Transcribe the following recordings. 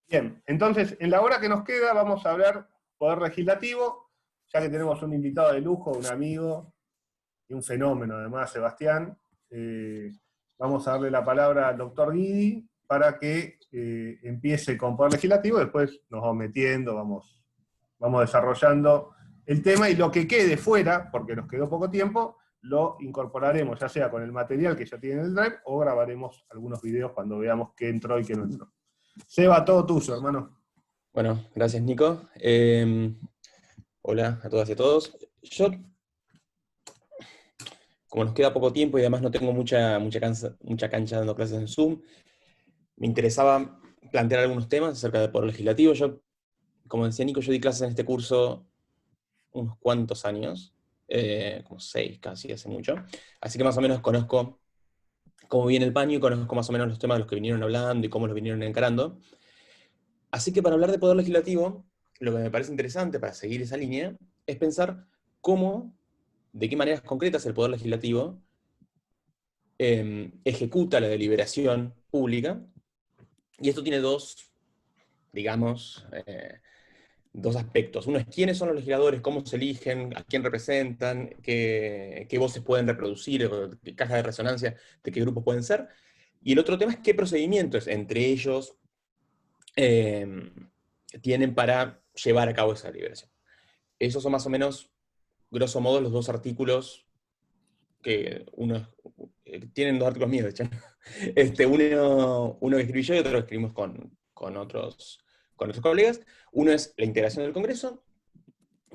Bien, entonces, en la hora que nos queda vamos a hablar poder legislativo, ya que tenemos un invitado de lujo, un amigo y un fenómeno además, Sebastián. Vamos a darle la palabra al doctor Guidi para que empiece con poder legislativo, después nos vamos metiendo, vamos desarrollando el tema, y lo que quede fuera, porque nos quedó poco tiempo, lo incorporaremos, ya sea con el material que ya tiene en el Drive, o grabaremos algunos videos cuando veamos qué entró y qué no entró. Seba, todo tuyo, hermano. Bueno, gracias, Nico. Hola a todas y a todos. Yo, como nos queda poco tiempo y además no tengo mucha cancha dando clases en Zoom, me interesaba plantear algunos temas acerca del Poder Legislativo. Yo, como decía Nico, yo di clases en este curso unos cuantos años, como 6 casi, hace mucho. Así que más o menos conozco cómo viene el paño y conozco más o menos los temas de los que vinieron hablando y cómo los vinieron encarando. Así que para hablar de Poder Legislativo, lo que me parece interesante para seguir esa línea es pensar cómo, de qué maneras concretas el Poder Legislativo ejecuta la deliberación pública, y esto tiene digamos, dos aspectos. Uno es quiénes son los legisladores, cómo se eligen, a quién representan, qué voces pueden reproducir, qué cajas de resonancia, de qué grupos pueden ser. Y el otro tema es qué procedimientos entre ellos tienen para llevar a cabo esa deliberación. Esos son más o menos, grosso modo, los dos artículos que tienen dos artículos míos, de hecho. Uno que escribí yo y otro que escribimos con otros colegas. Uno es la integración del Congreso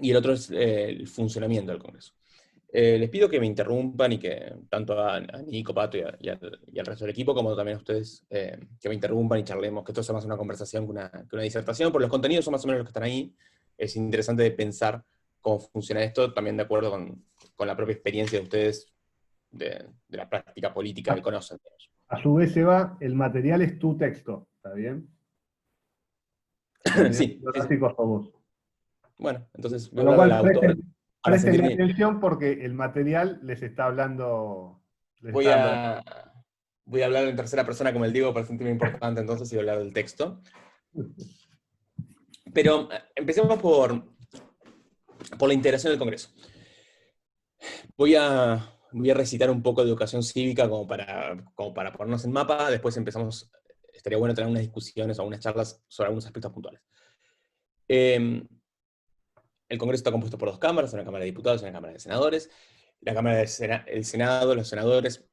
y el otro es el funcionamiento del Congreso. Les pido que me interrumpan y que tanto a Nico, Pato y al resto del equipo, como también a ustedes, que me interrumpan y charlemos, que esto sea más una conversación que una disertación, porque los contenidos son más o menos los que están ahí. Es interesante pensar cómo funciona esto, también de acuerdo con la propia experiencia de ustedes de la práctica política que conocen. A su vez, Seba, el material es tu texto, ¿está bien? El material Sí, sí, sí. bibliográfico sos vos. Bueno, entonces voy a Con lo hablar del cual, autor para presten sentirme... atención porque el material les está hablando. Voy a, voy a hablar en tercera persona como el Diego para sentirme importante, entonces, y voy a hablar del texto. Pero empecemos por la integración del Congreso. Voy a recitar un poco de educación cívica como para ponernos en mapa, después estaría bueno tener unas discusiones o unas charlas sobre algunos aspectos puntuales. El Congreso está compuesto por dos cámaras, una Cámara de Diputados y una Cámara de Senadores. La Cámara del Senado, los senadores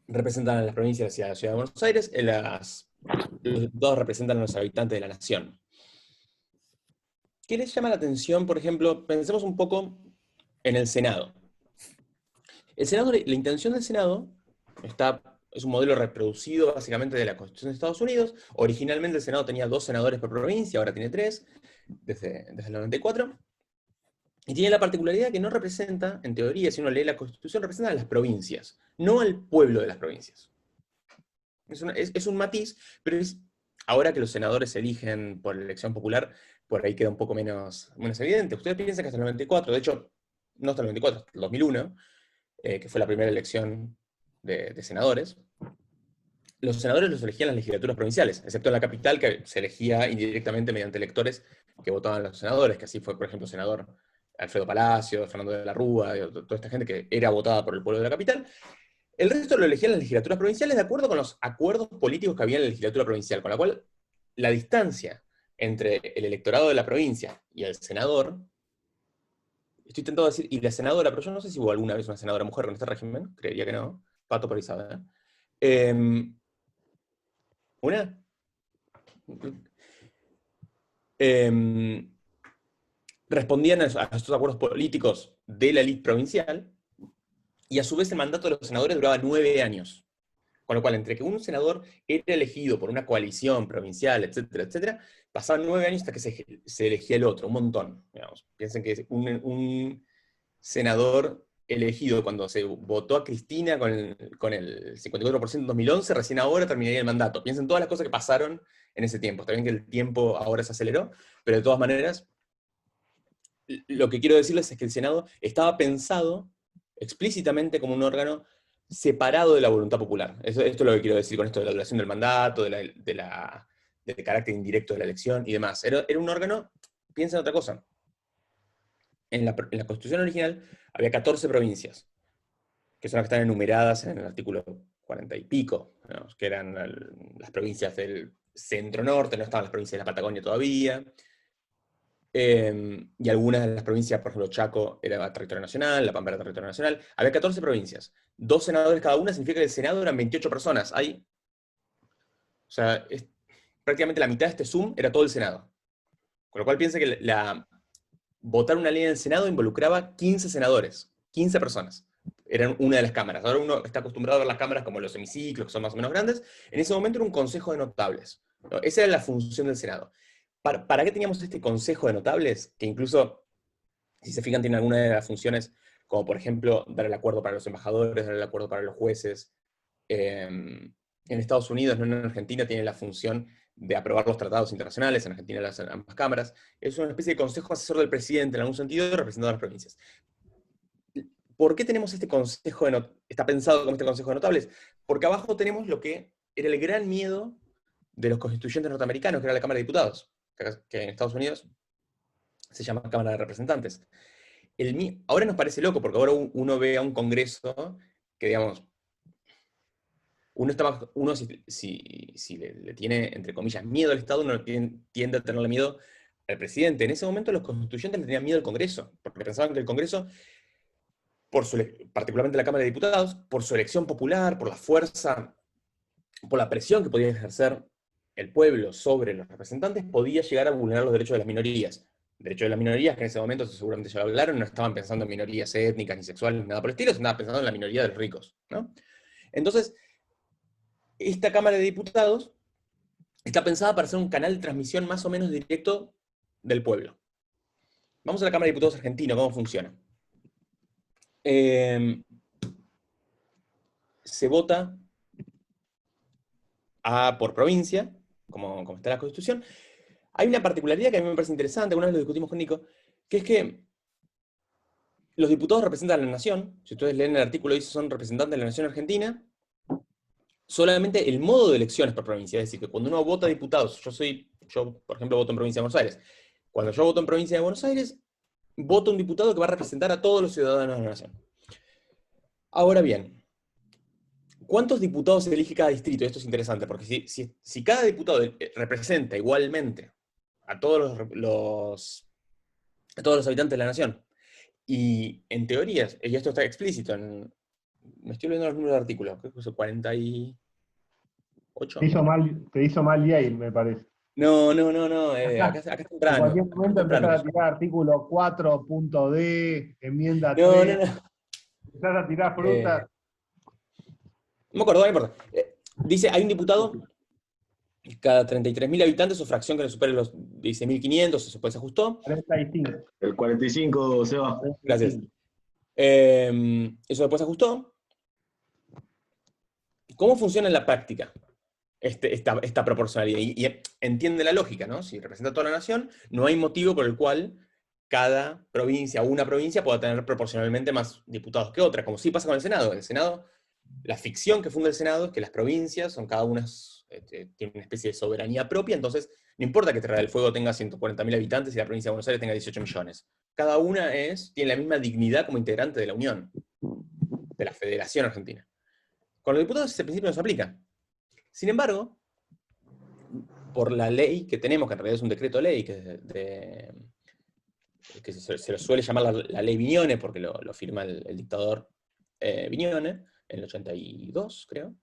representan a las provincias y a la Ciudad de Buenos Aires, los diputados representan a los habitantes de la nación. ¿Qué les llama la atención? Por ejemplo, pensemos un poco en el Senado. El Senado, la intención del Senado es un modelo reproducido básicamente de la Constitución de Estados Unidos. Originalmente el Senado tenía 2 senadores por provincia, ahora tiene 3, desde el 94. Y tiene la particularidad que no representa, en teoría, si uno lee la Constitución, representa a las provincias, no al pueblo de las provincias. Es un matiz, pero ahora que los senadores se eligen por elección popular, por ahí queda un poco menos evidente. Ustedes piensan que hasta el 94, de hecho, no hasta el 94, hasta el 2001, que fue la primera elección de senadores, los senadores los elegían las legislaturas provinciales, excepto en la capital, que se elegía indirectamente mediante electores que votaban a los senadores, que así fue, por ejemplo, el senador Alfredo Palacio, Fernando de la Rúa, toda esta gente que era votada por el pueblo de la capital. El resto lo elegían las legislaturas provinciales de acuerdo con los acuerdos políticos que había en la legislatura provincial, con la cual la distancia entre el electorado de la provincia y el senador, estoy tentado a decir, y la senadora, pero yo no sé si hubo alguna vez una senadora mujer con este régimen, creería que no, Pato por Isabel. ¿Una? Respondían a estos acuerdos políticos de la élite provincial, y a su vez el mandato de los senadores duraba 9 años. Con lo cual, entre que un senador era elegido por una coalición provincial, etcétera, etcétera, pasaban 9 años hasta que se elegía el otro, un montón. Digamos. Piensen que un senador elegido cuando se votó a Cristina con el 54% en 2011, recién ahora terminaría el mandato. Piensen todas las cosas que pasaron en ese tiempo. Está bien que el tiempo ahora se aceleró, pero de todas maneras, lo que quiero decirles es que el Senado estaba pensado explícitamente como un órgano separado de la voluntad popular. Esto es lo que quiero decir con esto de la duración del mandato, de de carácter indirecto de la elección y demás. Era un órgano, piensa en otra cosa. En la Constitución original había 14 provincias, que son las que están enumeradas en el artículo 40 y pico, ¿no? Que eran las provincias del centro-norte, no estaban las provincias de la Patagonia todavía, y algunas de las provincias, por ejemplo, Chaco era territorio nacional, La Pampa era territorio nacional. Había 14 provincias, 2 senadores cada una, significa que el Senado eran 28 personas. O sea, prácticamente la mitad de este Zoom era todo el Senado. Con lo cual piensa que votar una ley en el Senado involucraba 15 senadores, 15 personas. Eran una de las cámaras. Ahora uno está acostumbrado a ver las cámaras como los hemiciclos, que son más o menos grandes. En ese momento era un consejo de notables, ¿no? Esa era la función del Senado. ¿Para qué teníamos este consejo de notables? Que incluso, si se fijan, tiene algunas de las funciones, como por ejemplo, dar el acuerdo para los embajadores, dar el acuerdo para los jueces. En Estados Unidos, no en Argentina, tiene la función de aprobar los tratados internacionales. En Argentina las hacen ambas cámaras. Es una especie de consejo asesor del presidente, en algún sentido, representando a las provincias. ¿Por qué tenemos este consejo está pensado como este consejo de notables? Porque abajo tenemos lo que era el gran miedo de los constituyentes norteamericanos, que era la Cámara de Diputados, que en Estados Unidos se llama Cámara de Representantes. Ahora nos parece loco, porque ahora uno ve a un Congreso que, digamos, uno si le tiene, entre comillas, miedo al Estado, uno tiende a tenerle miedo al presidente. En ese momento los constituyentes le tenían miedo al Congreso, porque pensaban que el Congreso, particularmente la Cámara de Diputados, por su elección popular, por la fuerza, por la presión que podía ejercer el pueblo sobre los representantes, podía llegar a vulnerar los derechos de las minorías. Derechos de las minorías, que en ese momento seguramente ya lo hablaron, no estaban pensando en minorías étnicas ni sexuales, ni nada por el estilo, se estaban pensando en la minoría de los ricos, ¿no? Entonces, esta Cámara de Diputados está pensada para ser un canal de transmisión más o menos directo del pueblo. Vamos a la Cámara de Diputados argentina, ¿cómo funciona? Se vota por provincia, como está en la Constitución. Hay una particularidad que a mí me parece interesante, alguna vez lo discutimos con Nico, que es que los diputados representan a la nación. Si ustedes leen el artículo, dice son representantes de la nación argentina. Solamente el modo de elección es por provincia, es decir, que cuando uno vota diputados, yo por ejemplo voto en provincia de Buenos Aires, cuando yo voto en provincia de Buenos Aires, voto un diputado que va a representar a todos los ciudadanos de la nación. Ahora bien, ¿cuántos diputados se elige cada distrito? Esto es interesante, porque si cada diputado representa igualmente a todos los habitantes de la nación, y en teoría, y esto está explícito, me estoy olvidando los números del artículo, creo que es 48. Te hizo mal Yale, me parece. No, acá está En temprano. cualquier momento empezar a tirar artículo 4.d, enmienda 3. Empezar a tirar frutas. No me acuerdo, no importa. Dice, hay un diputado cada 33.000 habitantes o fracción que no supere los 16.500, eso después se ajustó. 45. El 45, Seba. Gracias. Eso después se ajustó. ¿Cómo funciona en la práctica esta proporcionalidad? Y entiende la lógica, ¿no? Si representa a toda la nación, no hay motivo por el cual cada provincia o una provincia pueda tener proporcionalmente más diputados que otra, como sí pasa con el Senado. El Senado, la ficción que funda el Senado es que las provincias son cada una, tienen una especie de soberanía propia, entonces no importa que Tierra del Fuego tenga 140.000 habitantes y la provincia de Buenos Aires tenga 18 millones. Cada una tiene la misma dignidad como integrante de la Unión, de la Federación Argentina. Con los diputados ese principio no se aplica. Sin embargo, por la ley que tenemos, que en realidad es un decreto ley, que se lo suele llamar la ley Viñone, porque lo firma el dictador Viñone, en el 82, creo.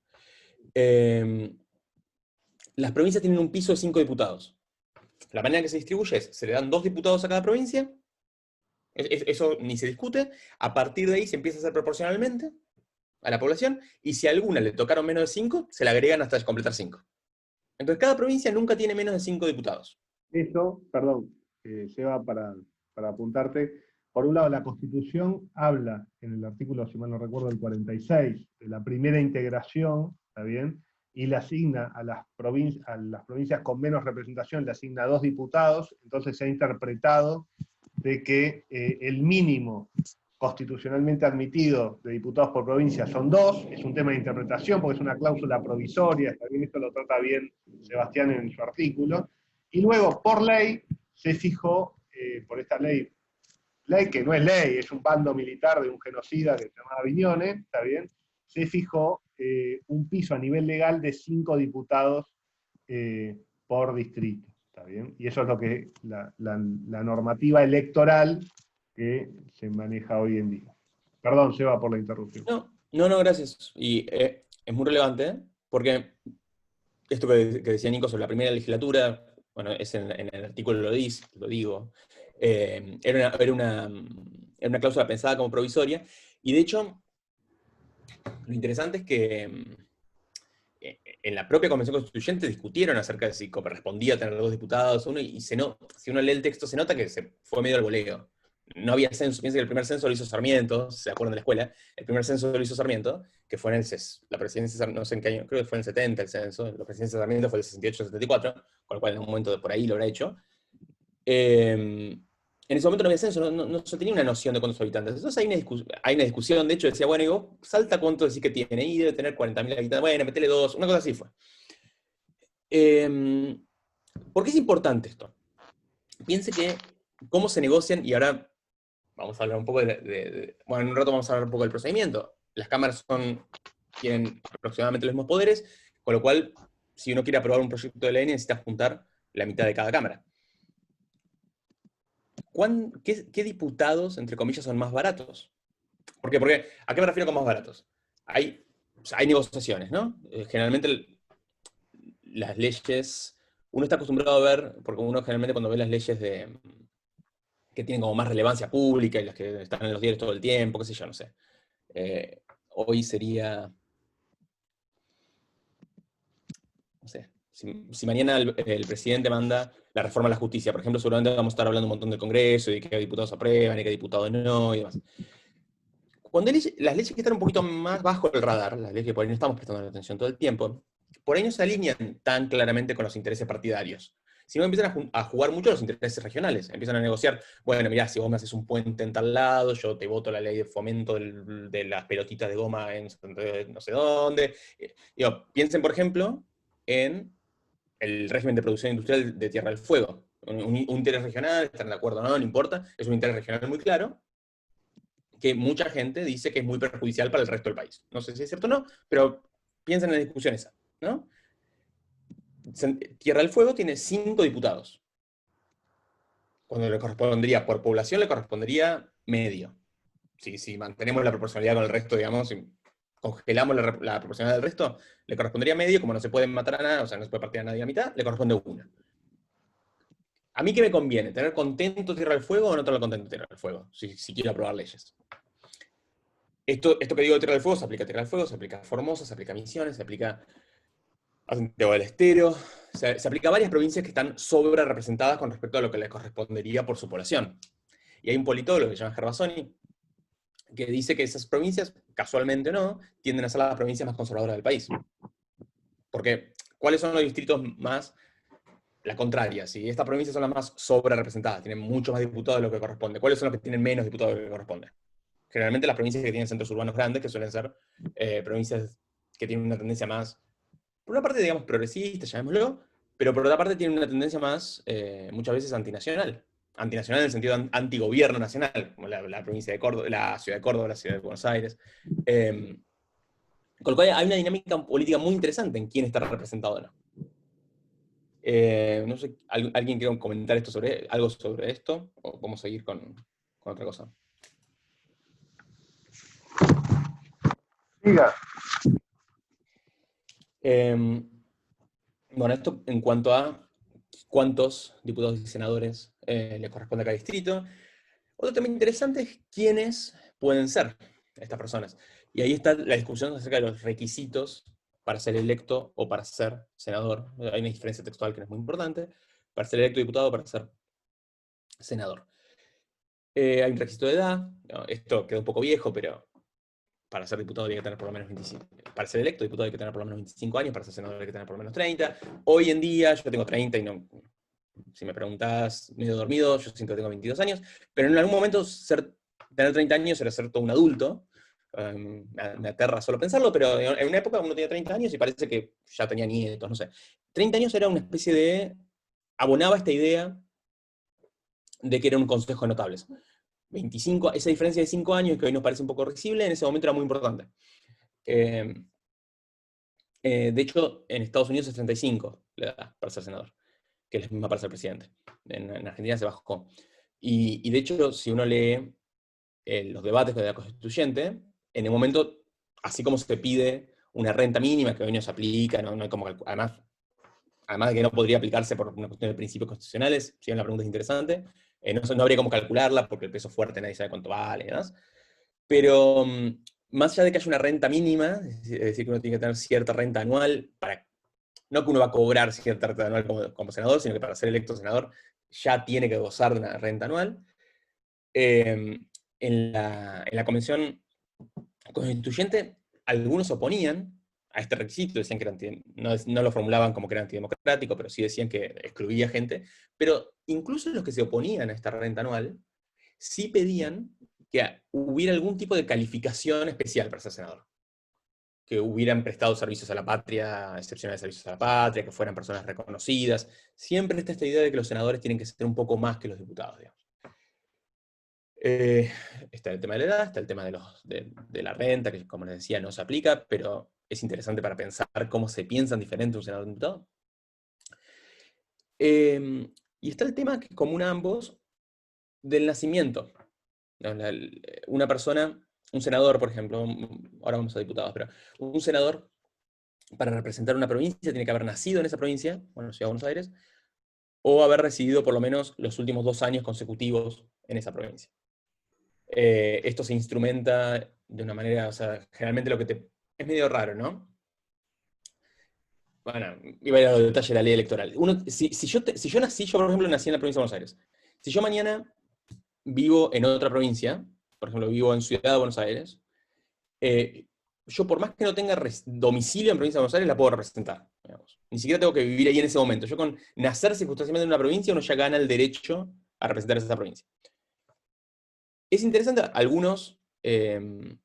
Las provincias tienen un piso de 5 diputados. La manera en que se distribuye es, se le dan 2 diputados a cada provincia, eso ni se discute, a partir de ahí se empieza a hacer proporcionalmente a la población, y si a alguna le tocaron menos de 5, se le agregan hasta completar 5. Entonces cada provincia nunca tiene menos de 5 diputados. Eso, perdón, Seba, para apuntarte, por un lado la Constitución habla, en el artículo, si mal no recuerdo, el 46, de la primera integración, ¿está bien? Y le asigna a las provincias con menos representación, le asigna 2 diputados, entonces se ha interpretado de que el mínimo constitucionalmente admitido de diputados por provincia son 2, es un tema de interpretación porque es una cláusula provisoria, está bien, esto lo trata bien Sebastián en su artículo, y luego por ley se fijó, por esta ley que no es ley, es un bando militar de un genocida que se llamaba Viñones, ¿está bien? Se fijó un piso a nivel legal de 5 diputados por distrito, ¿está bien? Y eso es lo que la normativa electoral que se maneja hoy en día. Perdón, Seba, por la interrupción. No, gracias. Y es muy relevante, porque esto que decía Nico sobre la primera legislatura, bueno, es en el artículo lo digo, era una cláusula pensada como provisoria, y de hecho, lo interesante es que en la propia Convención Constituyente discutieron acerca de si correspondía tener 2 diputados, y si uno lee el texto se nota que se fue medio al voleo. No había censo, piensa que el primer censo lo hizo Sarmiento, ¿se acuerdan de la escuela? El primer censo lo hizo Sarmiento, que fue en la presidencia, no sé en qué año, creo que fue en el 70 el censo, la presidencia de Sarmiento fue el 68-74, con lo cual en un momento de por ahí lo habrá hecho. En ese momento no había censo, no se tenía una noción de cuántos habitantes. Entonces hay una discusión, de hecho decía, bueno, digo, salta cuánto decís que tiene, y debe tener 40.000 habitantes, bueno, metele 2, una cosa así fue. ¿Por qué es importante esto? Piense que cómo se negocian, y ahora vamos a hablar un poco bueno, en un rato vamos a hablar un poco del procedimiento. Las cámaras tienen aproximadamente los mismos poderes, con lo cual, si uno quiere aprobar un proyecto de ley, necesita juntar la mitad de cada cámara. ¿Qué diputados, entre comillas, son más baratos? ¿Por qué? Porque, ¿a qué me refiero con más baratos? Hay negociaciones, ¿no? Generalmente las leyes, uno está acostumbrado a ver, porque uno generalmente cuando ve las leyes que tienen como más relevancia pública y las que están en los diarios todo el tiempo, qué sé yo, no sé. Hoy sería, no sé, si mañana el presidente manda la reforma a la justicia, por ejemplo, seguramente vamos a estar hablando un montón del Congreso y de qué diputados aprueban y qué diputados no y demás. Cuando las leyes que están un poquito más bajo el radar, las leyes que por ahí no estamos prestando atención todo el tiempo, por ahí no se alinean tan claramente con los intereses partidarios, sino empiezan a jugar mucho los intereses regionales. Empiezan a negociar, bueno, mirá, si vos me haces un puente en tal lado, yo te voto la ley de fomento de las pelotitas de goma en no sé dónde. Piensen, por ejemplo, en el régimen de producción industrial de Tierra del Fuego. Un interés regional, están de acuerdo o no, no importa, es un interés regional muy claro, que mucha gente dice que es muy perjudicial para el resto del país. No sé si es cierto o no, pero piensen en la discusión esa, ¿no? Tierra del Fuego tiene 5 diputados. Cuando le correspondería, por población, le correspondería medio. Si mantenemos la proporcionalidad con el resto, digamos, si congelamos la proporcionalidad del resto, le correspondería medio, como no se puede matar a nada, o sea, no se puede partir a nadie a mitad, le corresponde 1. ¿A mí qué me conviene? ¿Tener contento Tierra del Fuego o no tener contento Tierra del Fuego? Si quiero aprobar leyes. Esto que digo de Tierra del Fuego se aplica a Tierra del Fuego, se aplica a Formosa, se aplica a Misiones, se aplica a Santiago del Estero, se aplica a varias provincias que están sobre representadas con respecto a lo que les correspondería por su población. Y hay un politólogo que se llama Gervasoni, que dice que esas provincias, casualmente o no, tienden a ser las provincias más conservadoras del país. Porque, ¿cuáles son los distritos más? La contraria, si estas provincias son las más sobre representadas, tienen mucho más diputados de lo que corresponde. ¿Cuáles son los que tienen menos diputados de lo que corresponde? Generalmente las provincias que tienen centros urbanos grandes, que suelen ser provincias que tienen una tendencia más, por una parte, digamos, progresista, llamémoslo, pero por otra parte tienen una tendencia más, muchas veces, antinacional. Antinacional en el sentido antigobierno nacional, como la provincia de Córdoba, la ciudad de Córdoba, la ciudad de Buenos Aires. Con lo cual hay una dinámica política muy interesante en quién está representado o no. No sé, ¿alguien quiere comentar algo sobre esto? ¿O vamos a seguir con otra cosa? Siga. Bueno, esto en cuanto a cuántos diputados y senadores le corresponde a cada distrito. Otro tema interesante es quiénes pueden ser estas personas. Y ahí está la discusión acerca de los requisitos para ser electo o para ser senador. Hay una diferencia textual que no es muy importante. Para ser electo diputado o para ser senador. Hay un requisito de edad. Esto queda un poco viejo, pero para ser diputado hay que tener por lo menos 25. Para ser electo diputado hay que tener por lo menos 25 años, para ser senador hay que tener por lo menos 30. Hoy en día, yo tengo 30 y no, si me preguntás medio dormido, yo siento que tengo 22 años, pero en algún momento tener 30 años era ser todo un adulto, Me aterra solo pensarlo, pero en una época uno tenía 30 años y parece que ya tenía nietos, no sé. 30 años era una especie de... abonaba esta idea de que era un consejo de notables. 25, esa diferencia de 5 años, que hoy nos parece un poco risible, en ese momento era muy importante. De hecho, en Estados Unidos es 35 la edad para ser senador, que es la misma para ser presidente. En Argentina se bajó. Y de hecho, si uno lee los debates de la constituyente, en el momento, así como se pide una renta mínima, que hoy no se aplica, no hay como además de que no podría aplicarse por una cuestión de principios constitucionales, si bien la pregunta es interesante, no habría cómo calcularla, porque el peso fuerte nadie sabe cuánto vale y demás. Pero más allá de que haya una renta mínima, es decir, que uno tiene que tener cierta renta anual, no que uno va a cobrar cierta renta anual como senador, sino que para ser electo senador ya tiene que gozar de una renta anual. En la convención constituyente, algunos oponían a este requisito, decían que no lo formulaban como que era antidemocrático, pero sí decían que excluía gente. Pero incluso los que se oponían a esta renta anual, sí pedían que hubiera algún tipo de calificación especial para ser senador. Que hubieran prestado servicios a la patria, excepcionales servicios a la patria, que fueran personas reconocidas. Siempre está esta idea de que los senadores tienen que ser un poco más que los diputados, digamos. Está el tema de la edad, está el tema de la renta, que como les decía no se aplica, pero es interesante para pensar cómo se piensan diferente un senador y un diputado. Y está el tema que es común a ambos del nacimiento. Una persona, un senador, por ejemplo, ahora vamos a diputados, pero un senador, para representar una provincia, tiene que haber nacido en esa provincia, bueno, Ciudad de Buenos Aires, o haber residido por lo menos los últimos 2 años consecutivos en esa provincia. Esto se instrumenta de una manera, o sea, generalmente es medio raro, ¿no? Bueno, iba a ir a los detalles de la ley electoral. Si yo por ejemplo, nací en la provincia de Buenos Aires. Si yo mañana vivo en otra provincia, por ejemplo, vivo en Ciudad de Buenos Aires, yo por más que no tenga domicilio en provincia de Buenos Aires, la puedo representar, digamos. Ni siquiera tengo que vivir ahí en ese momento. Yo con nacer circunstancialmente en una provincia, uno ya gana el derecho a representar esa provincia. Es interesante, algunos, de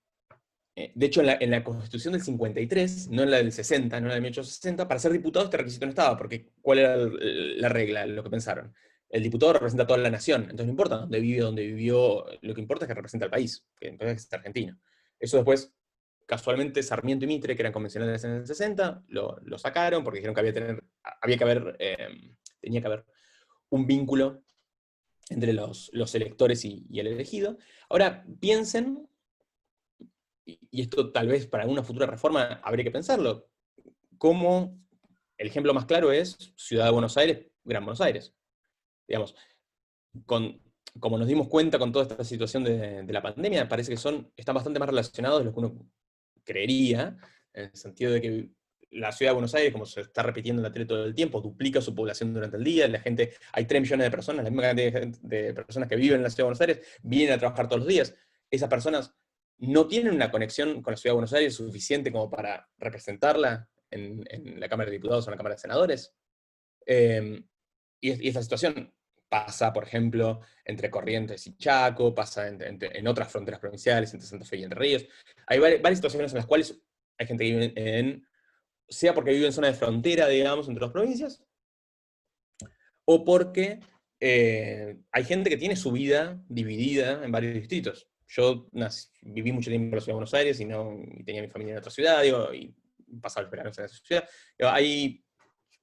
hecho en la Constitución del 53, no en la del 60, no en la de 1860, para ser diputado este requisito no estaba, porque ¿cuál era la regla, lo que pensaron? El diputado representa a toda la nación, entonces no importa dónde vive, dónde vivió, lo que importa es que representa al país, que entonces es argentino. Eso después, casualmente, Sarmiento y Mitre, que eran convencionales en el 60, lo sacaron porque dijeron que tenía que haber un vínculo entre los electores y el elegido. Ahora, piensen, y esto tal vez para alguna futura reforma habría que pensarlo, como el ejemplo más claro es Ciudad de Buenos Aires, Gran Buenos Aires. Digamos, como nos dimos cuenta con toda esta situación de la pandemia, parece que están bastante más relacionados de lo que uno creería, en el sentido de que la Ciudad de Buenos Aires, como se está repitiendo en la tele todo el tiempo, duplica su población durante el día, hay 3 millones de personas, la misma cantidad de personas que viven en la Ciudad de Buenos Aires vienen a trabajar todos los días. Esas personas no tienen una conexión con la Ciudad de Buenos Aires suficiente como para representarla en la Cámara de Diputados o en la Cámara de Senadores. Y esta situación pasa, por ejemplo, entre Corrientes y Chaco, pasa en otras fronteras provinciales, entre Santa Fe y Entre Ríos. Hay varias situaciones en las cuales hay gente que vive sea porque vive en zona de frontera, digamos, entre dos provincias, o porque hay gente que tiene su vida dividida en varios distritos. Yo viví mucho tiempo en la Ciudad de Buenos Aires y tenía mi familia en otra ciudad, digo, y pasaba los veranos en esa ciudad. Digo, hay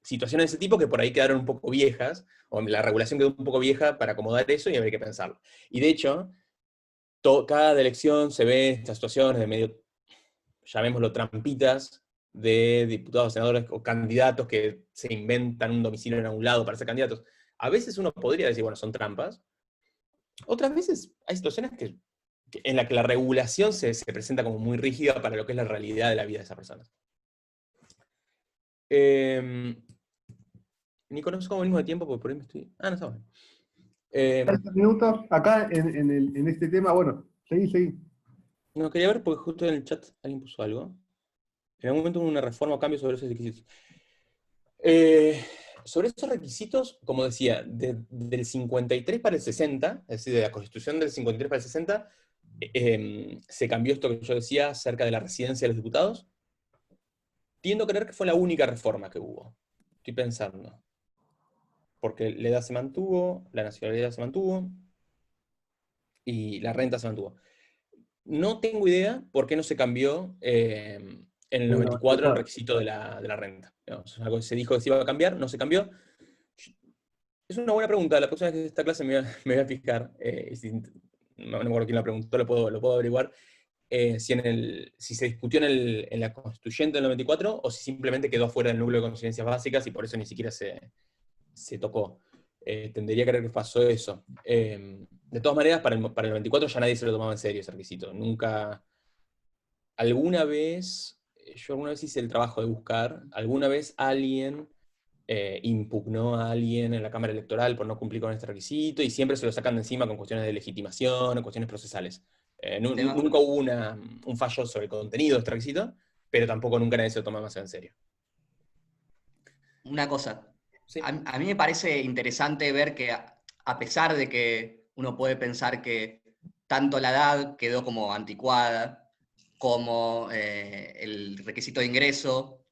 situaciones de ese tipo que por ahí quedaron un poco viejas, o la regulación quedó un poco vieja para acomodar eso y habría que pensarlo. Y de hecho, cada elección se ve estas situaciones de medio, llamémoslo trampitas, de diputados, senadores o candidatos que se inventan un domicilio en algún lado para ser candidatos. A veces uno podría decir, bueno, son trampas. Otras veces hay situaciones en las que la regulación se presenta como muy rígida para lo que es la realidad de la vida de esas personas. Ni conozco cómo venimos de tiempo, porque por ahí me estoy... no está bueno. 30 minutos acá en este tema. Bueno, seguí. No, quería ver porque justo en el chat alguien puso algo. En algún momento hubo una reforma o cambio sobre esos requisitos. Sobre esos requisitos, como decía, del 53 para el 60, es decir, de la Constitución del 53 para el 60, se cambió esto que yo decía acerca de la residencia de los diputados. Tiendo a creer que fue la única reforma que hubo. Estoy pensando. Porque la edad se mantuvo, la nacionalidad se mantuvo, y la renta se mantuvo. No tengo idea por qué no se cambió en el 94 el requisito de la renta. Digamos, es algo que se dijo que se iba a cambiar, no se cambió. Es una buena pregunta. La próxima vez que esta clase me voy a fijar. No me acuerdo quién la preguntó, lo puedo averiguar. Si se discutió en la constituyente del 94 o si simplemente quedó fuera del núcleo de conciencias básicas y por eso ni siquiera se tocó. Tendería a creer que pasó eso. De todas maneras, para el 94 ya nadie se lo tomaba en serio ese requisito. Nunca. Yo alguna vez hice el trabajo de buscar, alguna vez alguien impugnó a alguien en la Cámara Electoral por no cumplir con este requisito, y siempre se lo sacan de encima con cuestiones de legitimación o cuestiones procesales. Seba, Nunca hubo un fallo sobre el contenido de este requisito, pero tampoco nunca nadie se lo toma más en serio. una cosa. Sí. A mí me parece interesante ver que a pesar de que uno puede pensar que tanto la edad quedó como anticuada, como el requisito de ingreso,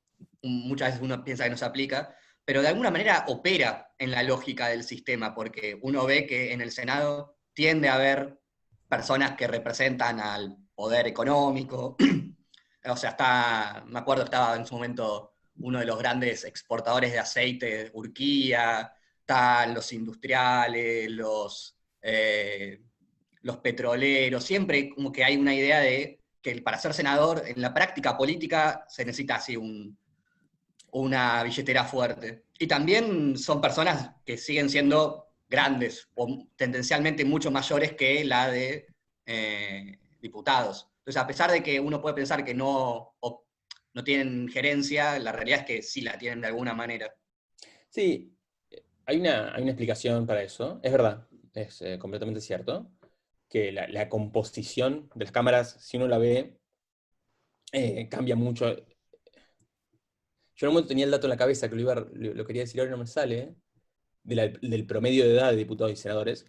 muchas veces uno piensa que no se aplica, pero de alguna manera opera en la lógica del sistema, porque uno ve que en el Senado tiende a haber personas que representan al poder económico. O sea, me acuerdo, estaba en su momento uno de los grandes exportadores de aceite, Urquía, están los industriales, los petroleros, siempre como que hay una idea de que para ser senador, en la práctica política, se necesita así una billetera fuerte. Y también son personas que siguen siendo grandes, o tendencialmente mucho mayores que la de diputados. Entonces, a pesar de que uno puede pensar que no tienen gerencia, la realidad es que sí la tienen de alguna manera. Sí, hay una explicación para eso. Es verdad, es completamente cierto, que la composición de las cámaras, si uno la ve, cambia mucho. Yo en un momento tenía el dato en la cabeza que lo quería decir ahora y no me sale, del promedio de edad de diputados y senadores.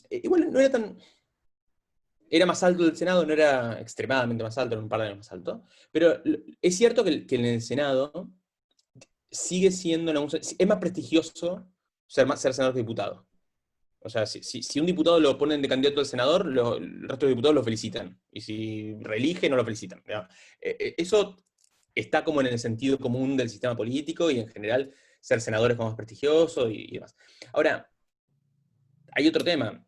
Igual no era tan. Era más alto del Senado, no era extremadamente más alto, era un par de años más alto. Pero es cierto que en el Senado sigue siendo, es más prestigioso ser senador que diputado. O sea, si un diputado lo ponen de candidato al senador, el resto de diputados lo felicitan. Y si reelige, no lo felicitan. Eso está como en el sentido común del sistema político, y en general ser senador es como más prestigioso y demás. Ahora, hay otro tema.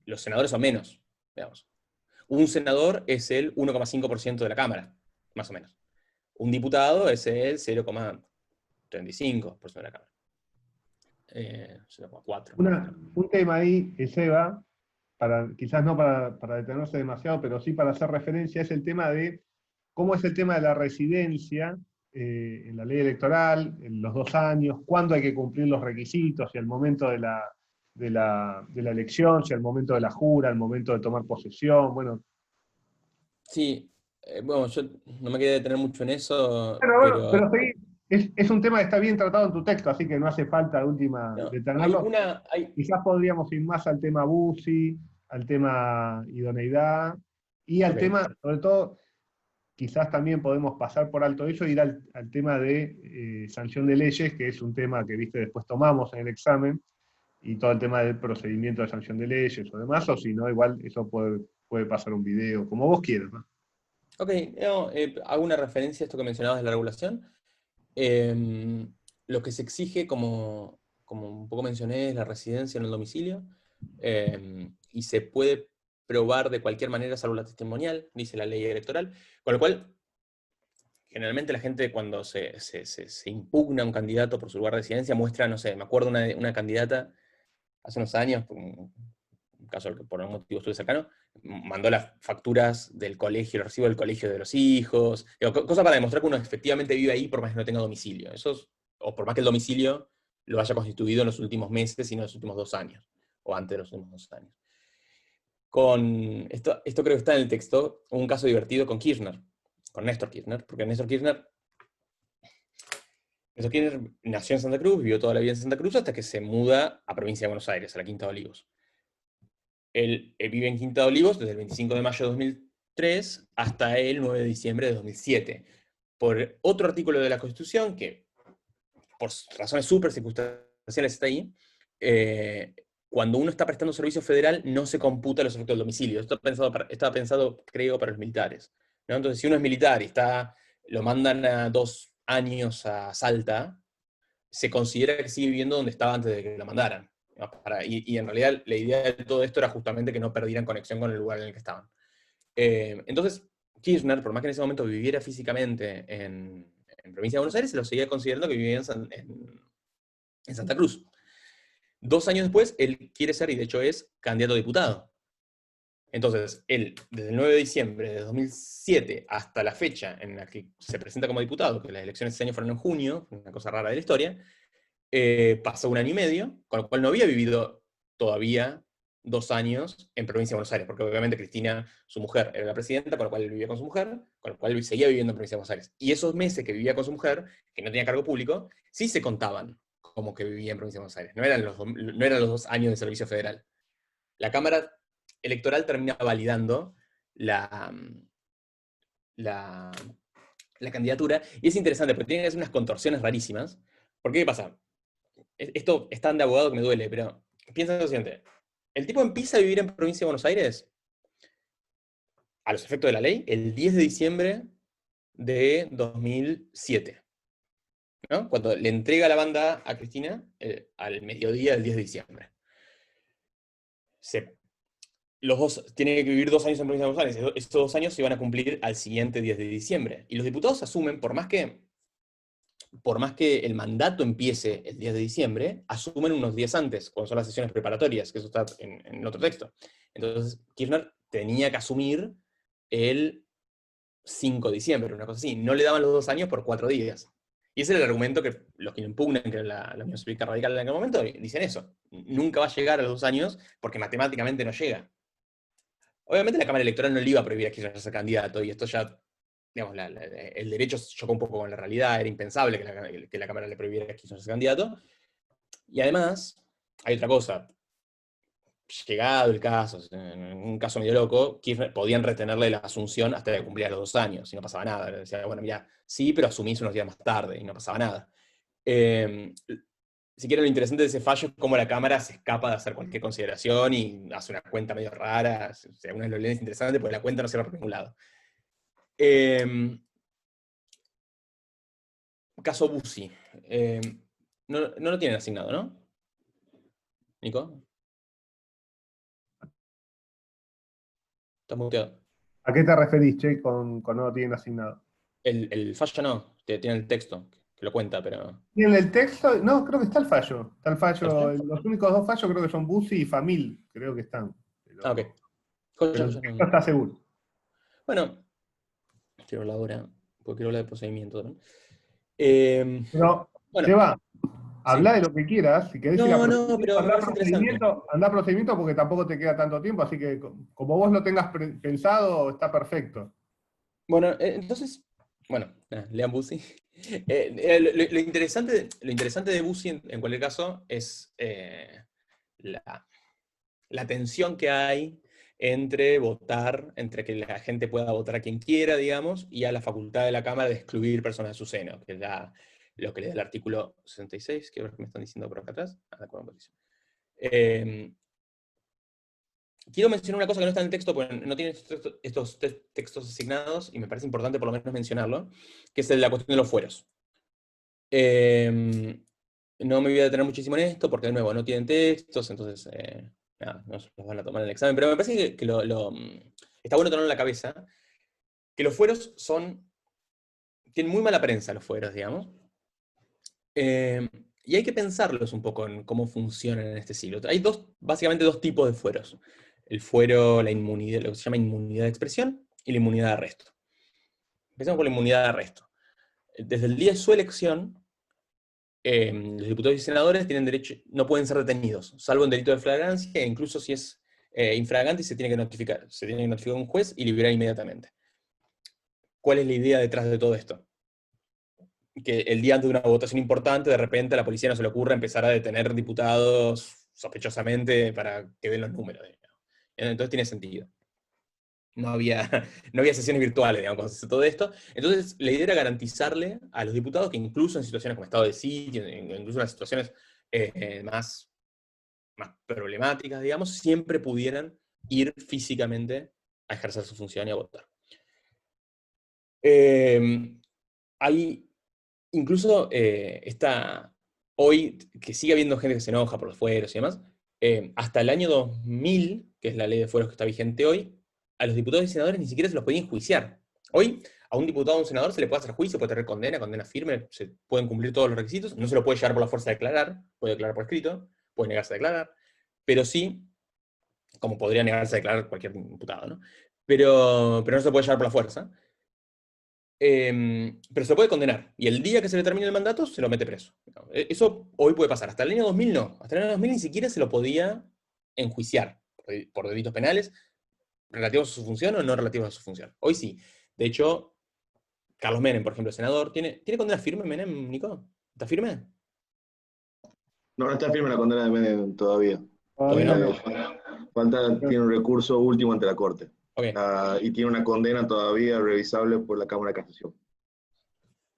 Los senadores son menos, digamos. Un senador es el 1,5% de la Cámara, más o menos. Un diputado es el 0,35% de la Cámara. 0,4. Un tema ahí, Seba, quizás no para detenerse demasiado, pero sí para hacer referencia, es el tema de cómo es el tema de la residencia en la ley electoral, en los 2 años, cuándo hay que cumplir los requisitos, si al momento de la elección, si al momento de la jura, al momento de tomar posesión, bueno. Sí, bueno, yo no me quería detener mucho en eso, Pero sí, es un tema que está bien tratado en tu texto, así que no hace falta de última no, detenerlo. Quizás podríamos ir más al tema BUSI, al tema idoneidad, y al tema, sobre todo, quizás también podemos pasar por alto eso e ir al tema de sanción de leyes, que es un tema que, viste, después tomamos en el examen, y todo el tema del procedimiento de sanción de leyes o demás, o si no, igual eso puede pasar un video, como vos quieras, ¿no? Ok, no, hago una referencia a esto que mencionabas de la regulación. Lo que se exige, como un poco mencioné, es la residencia en el domicilio, y se puede probar de cualquier manera salvo la testimonial, dice la ley electoral, con lo cual, generalmente la gente cuando se impugna a un candidato por su lugar de residencia muestra, no sé, me acuerdo una candidata hace unos años, un caso que por algún motivo estuve cercano, mandó las facturas del colegio, el recibo del colegio de los hijos, cosa para demostrar que uno efectivamente vive ahí por más que no tenga domicilio. O por más que el domicilio lo haya constituido en los últimos meses y no en los últimos 2 años, o antes de los últimos 2 años. Esto creo que está en el texto, un caso divertido con Kirchner, con Néstor Kirchner, porque Néstor Kirchner nació en Santa Cruz, vivió toda la vida en Santa Cruz hasta que se muda a provincia de Buenos Aires, a la Quinta de Olivos. Él vive en Quinta de Olivos desde el 25 de mayo de 2003 hasta el 9 de diciembre de 2007. Por otro artículo de la Constitución, que por razones súper circunstanciales está ahí, cuando uno está prestando servicio federal no se computa los efectos del domicilio. Esto estaba pensado, creo, para los militares, ¿no? Entonces, si uno es militar y lo mandan a 2 años a Salta, se considera que sigue viviendo donde estaba antes de que lo mandaran, ¿no? Y en realidad la idea de todo esto era justamente que no perdieran conexión con el lugar en el que estaban. Entonces, Kirchner, por más que en ese momento viviera físicamente en provincia de Buenos Aires, se lo seguía considerando que vivía en Santa Cruz. 2 años después, él quiere ser, y de hecho es, candidato a diputado. Entonces, él, desde el 9 de diciembre de 2007 hasta la fecha en la que se presenta como diputado, que las elecciones ese año fueron en junio, una cosa rara de la historia, pasó 1 año y medio, con lo cual no había vivido todavía 2 años en provincia de Buenos Aires, porque obviamente Cristina, su mujer, era la presidenta, con lo cual él vivía con su mujer, con lo cual él seguía viviendo en provincia de Buenos Aires. Y esos meses que vivía con su mujer, que no tenía cargo público, sí se contaban como que vivía en provincia de Buenos Aires. No eran los 2 años de servicio federal. La Cámara Electoral termina validando la candidatura, y es interesante porque tiene que hacer unas contorsiones rarísimas. Porque, ¿qué pasa? Esto es tan de abogado que me duele, pero piensa en lo siguiente. El tipo empieza a vivir en provincia de Buenos Aires, a los efectos de la ley, el 10 de diciembre de 2007. ¿No? Cuando le entrega la banda a Cristina, al mediodía del 10 de diciembre. Los dos tienen que vivir 2 años en provincia de Buenos Aires. Estos 2 años se van a cumplir al siguiente 10 de diciembre. Y los diputados asumen, por más que el mandato empiece el 10 de diciembre, asumen unos días antes, cuando son las sesiones preparatorias, que eso está en otro texto. Entonces, Kirchner tenía que asumir el 5 de diciembre, una cosa así. No le daban los 2 años por 4 días. Y ese es el argumento que los que lo impugnan, que era la Unión Cívica Radical en aquel momento, dicen eso. Nunca va a llegar a los 2 años porque matemáticamente no llega. Obviamente la Cámara Electoral no le iba a prohibir a Kirchner ser candidato, y esto ya, digamos, el derecho chocó un poco con la realidad, era impensable que la Cámara le prohibiera a Kirchner ser candidato. Y además, hay otra cosa. Llegado el caso, en un caso medio loco, Kirchner podían retenerle la asunción hasta que cumplía los 2 años, y no pasaba nada. Decía, bueno, mira, sí, pero asumís unos días más tarde, y no pasaba nada. Si quieren, lo interesante de ese fallo es cómo la Cámara se escapa de hacer cualquier consideración y hace una cuenta medio rara. Si algunos lo leen es interesante, porque la cuenta no cierra por ningún lado. Caso Bussi. No lo tienen asignado, ¿no? ¿Nico? Estás muteado. ¿A qué te referís, Che, con no lo tienen asignado? El fallo no, tiene el texto, que lo cuenta, pero... ¿Tienen el texto? No, creo que está el fallo. Está el fallo. ¿Está? Los únicos 2 fallos creo que son Bussi y Famil, creo que están. Ah, ok. Pero el texto está seguro. Bueno, quiero hablar ahora, porque quiero hablar de procedimiento, ¿no? Pero, Bueno, Seba, habla sí. de lo que quieras. Si querés ir No, a no, pero me parece interesante. anda a procedimiento porque tampoco te queda tanto tiempo, así que como vos lo tengas pensado, está perfecto. Bueno, entonces, bueno, lean Bussi. Lo interesante de Bussi, en cualquier caso, es la tensión que hay entre que la gente pueda votar a quien quiera, digamos, y a la facultad de la Cámara de excluir personas de su seno, que es lo que le da el artículo 66, que me están diciendo por acá atrás. Quiero mencionar una cosa que no está en el texto, porque no tiene estos textos asignados, y me parece importante por lo menos mencionarlo, que es la cuestión de los fueros. No me voy a detener muchísimo en esto, porque de nuevo no tienen textos, entonces nada, no se los van a tomar en el examen, pero me parece que está bueno tenerlo en la cabeza, que los fueros tienen muy mala prensa los fueros, digamos, y hay que pensarlos un poco en cómo funcionan en este siglo. Hay básicamente 2 tipos de fueros. El fuero, la inmunidad, lo que se llama inmunidad de expresión, y la inmunidad de arresto. Empecemos con la inmunidad de arresto. Desde el día de su elección, los diputados y senadores tienen derecho, no pueden ser detenidos, salvo en delito de flagrancia, e incluso si es infragante se tiene que notificar a un juez y liberar inmediatamente. ¿Cuál es la idea detrás de todo esto? Que el día antes de una votación importante, de repente a la policía no se le ocurre empezar a detener diputados sospechosamente para que den los números. Entonces tiene sentido. No había, no había sesiones virtuales, digamos, cuando se hizo todo esto. Entonces, la idea era garantizarle a los diputados que incluso en situaciones como estado de sitio, incluso en las situaciones más problemáticas, digamos, siempre pudieran ir físicamente a ejercer su función y a votar. Hay incluso hoy, que sigue habiendo gente que se enoja por los fueros y demás, hasta el año 2000, que es la ley de fueros que está vigente hoy, a los diputados y senadores ni siquiera se los podía enjuiciar. Hoy, a un diputado o un senador se le puede hacer juicio, puede tener condena firme, se pueden cumplir todos los requisitos, no se lo puede llevar por la fuerza a declarar, puede declarar por escrito, puede negarse a declarar, pero sí, como podría negarse a declarar cualquier diputado, ¿no? Pero no se puede llevar por la fuerza. Pero se lo puede condenar. Y el día que se le termine el mandato, se lo mete preso. Eso hoy puede pasar. Hasta el año 2000 no. Hasta el año 2000 ni siquiera se lo podía enjuiciar por delitos penales relativos a su función o no relativos a su función. Hoy sí. De hecho, Carlos Menem, por ejemplo, senador, ¿tiene condena firme, Menem, Nico? ¿Está firme? No está firme la condena de Menem todavía. Todavía no. Tiene un recurso último ante la Corte. Ok, Y tiene una condena todavía revisable por la Cámara de Casación.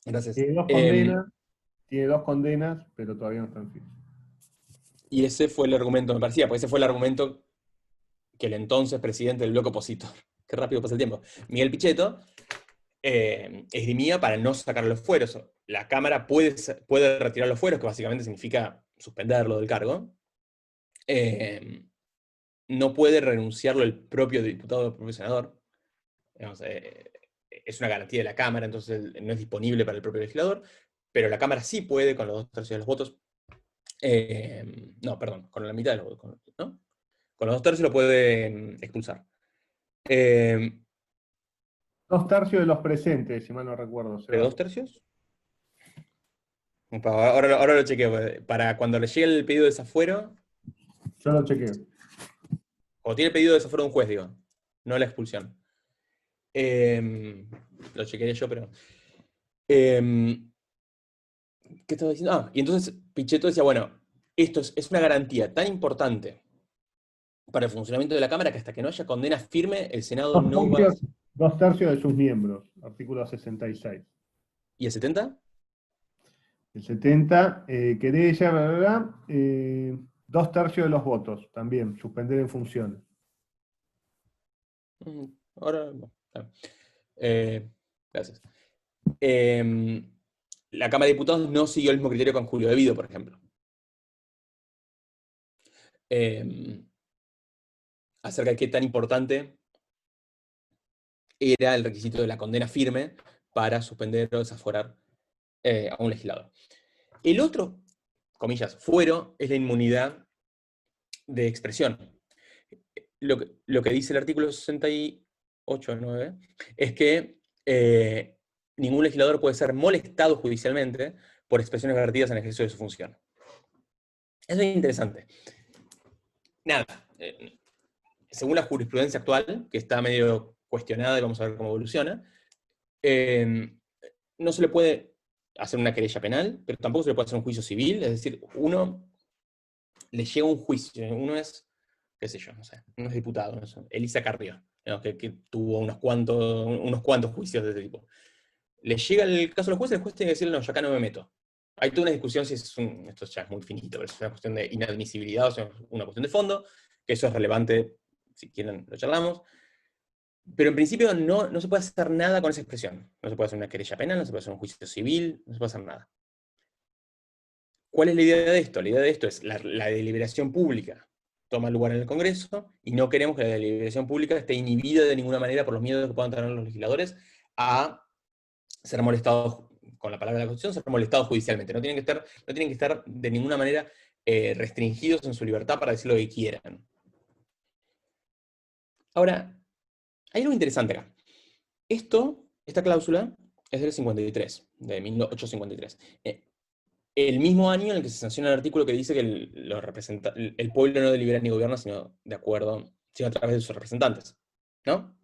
gracias. Tiene dos condenas, pero todavía no están firmes. Y ese fue el argumento, me parecía, porque ese fue el argumento que el entonces presidente del bloque opositor, qué rápido pasa el tiempo, Miguel Pichetto, esgrimía para no sacar los fueros. La Cámara puede retirar los fueros, que básicamente significa suspenderlo del cargo. No puede renunciarlo el propio diputado o el propio senador. Digamos, es una garantía de la Cámara, entonces no es disponible para el propio legislador, pero la Cámara sí puede, con los 2/3 de los votos, no, perdón, con la mitad de los votos, ¿no? Con los 2/3 lo puede expulsar. 2/3 de los presentes, si mal no recuerdo. ¿Pero 2/3? Ahora lo chequeo. Para cuando le llegue el pedido de desafuero. Yo lo chequeo. O tiene el pedido de desafuero de un juez, digo. No la expulsión. Lo chequearé yo, pero. ¿Qué estaba diciendo? Y entonces Pichetto decía, bueno, esto es una garantía tan importante para el funcionamiento de la Cámara que hasta que no haya condena firme, el Senado no va a... 2/3 de sus miembros, artículo 66. ¿Y el 70? El 70, querella, bla, bla, bla, 2/3 de los votos, también, suspender en funciones. Ahora no. Gracias. La Cámara de Diputados no siguió el mismo criterio con Julio Devido, por ejemplo. Acerca de qué tan importante era el requisito de la condena firme para suspender o desaforar a un legislador. El otro, comillas, fuero, es la inmunidad de expresión. Lo que dice el artículo 68.9 es que ningún legislador puede ser molestado judicialmente por expresiones vertidas en el ejercicio de su función. Eso es interesante. Nada, según la jurisprudencia actual, que está medio cuestionada y vamos a ver cómo evoluciona, no se le puede hacer una querella penal, pero tampoco se le puede hacer un juicio civil, es decir, uno le llega un juicio, uno es, qué sé yo, no sé, uno es diputado, no sé, Elisa Carrió, que tuvo unos cuantos juicios de este tipo. Le llega el caso a los jueces, el juez tiene que decirle, no, yo acá no me meto. Hay toda una discusión si esto ya es muy finito, pero es una cuestión de inadmisibilidad, o sea, una cuestión de fondo, que eso es relevante, si quieren lo charlamos. Pero en principio no se puede hacer nada con esa expresión. No se puede hacer una querella penal, no se puede hacer un juicio civil, no se puede hacer nada. ¿Cuál es la idea de esto? La idea de esto es la deliberación pública toma lugar en el Congreso y no queremos que la deliberación pública esté inhibida de ninguna manera por los miedos que puedan tener los legisladores a ser molestados, con la palabra de la Constitución, ser molestados judicialmente. No tienen que estar de ninguna manera restringidos en su libertad para decir lo que quieran. Ahora, hay algo interesante acá. Esta cláusula es del 53, de 1853. El mismo año en el que se sanciona el artículo que dice que el pueblo no delibera ni gobierna, sino a través de sus representantes. ¿No?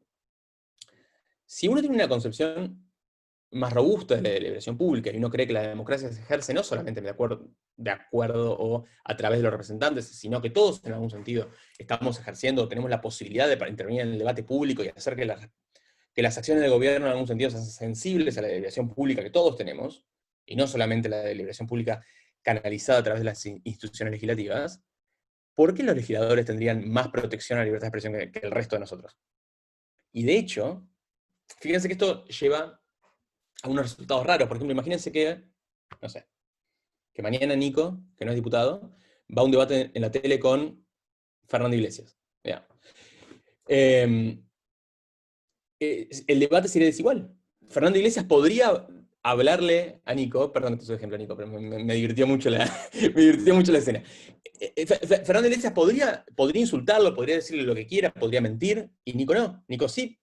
Si uno tiene una concepción más robusta es la deliberación pública, y uno cree que la democracia se ejerce no solamente de acuerdo o a través de los representantes, sino que todos en algún sentido estamos ejerciendo, tenemos la posibilidad de intervenir en el debate público y hacer que las acciones del gobierno en algún sentido sean sensibles a la deliberación pública que todos tenemos, y no solamente la deliberación pública canalizada a través de las instituciones legislativas. ¿Por qué los legisladores tendrían más protección a la libertad de expresión que el resto de nosotros? Y de hecho, fíjense que esto lleva a unos resultados raros. Por ejemplo, imagínense que, no sé, que mañana Nico, que no es diputado, va a un debate en la tele con Fernando Iglesias. Ya. El debate sería desigual. Fernando Iglesias podría hablarle a Nico, perdón, este es un ejemplo, Nico, pero me divirtió mucho me divirtió mucho la escena. Fernando Iglesias podría insultarlo, podría decirle lo que quiera, podría mentir, y Nico no. Nico sí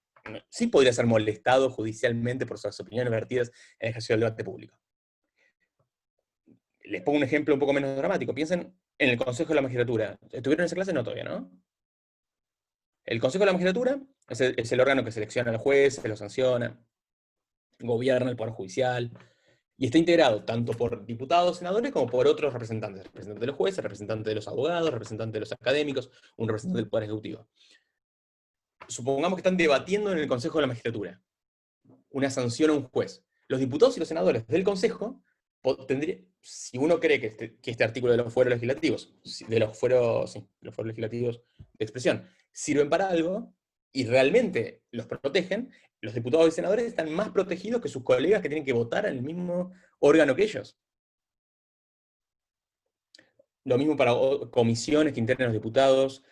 podría ser molestado judicialmente por sus opiniones vertidas en el ejercicio del debate público. Les pongo un ejemplo un poco menos dramático. Piensen en el Consejo de la Magistratura. ¿Estuvieron en esa clase? No, todavía, ¿no? El Consejo de la Magistratura es el órgano que selecciona al juez, lo sanciona, gobierna el Poder Judicial, y está integrado tanto por diputados, senadores, como por otros representantes. Representantes de los jueces, representantes de los abogados, representantes de los académicos, un representante del Poder Ejecutivo. Supongamos que están debatiendo en el Consejo de la Magistratura una sanción a un juez. Los diputados y los senadores del Consejo si uno cree que este artículo de los fueros legislativos, de los fueros legislativos de expresión, sirven para algo, y realmente los protegen, los diputados y senadores están más protegidos que sus colegas que tienen que votar en el mismo órgano que ellos. Lo mismo para comisiones que integran los diputados.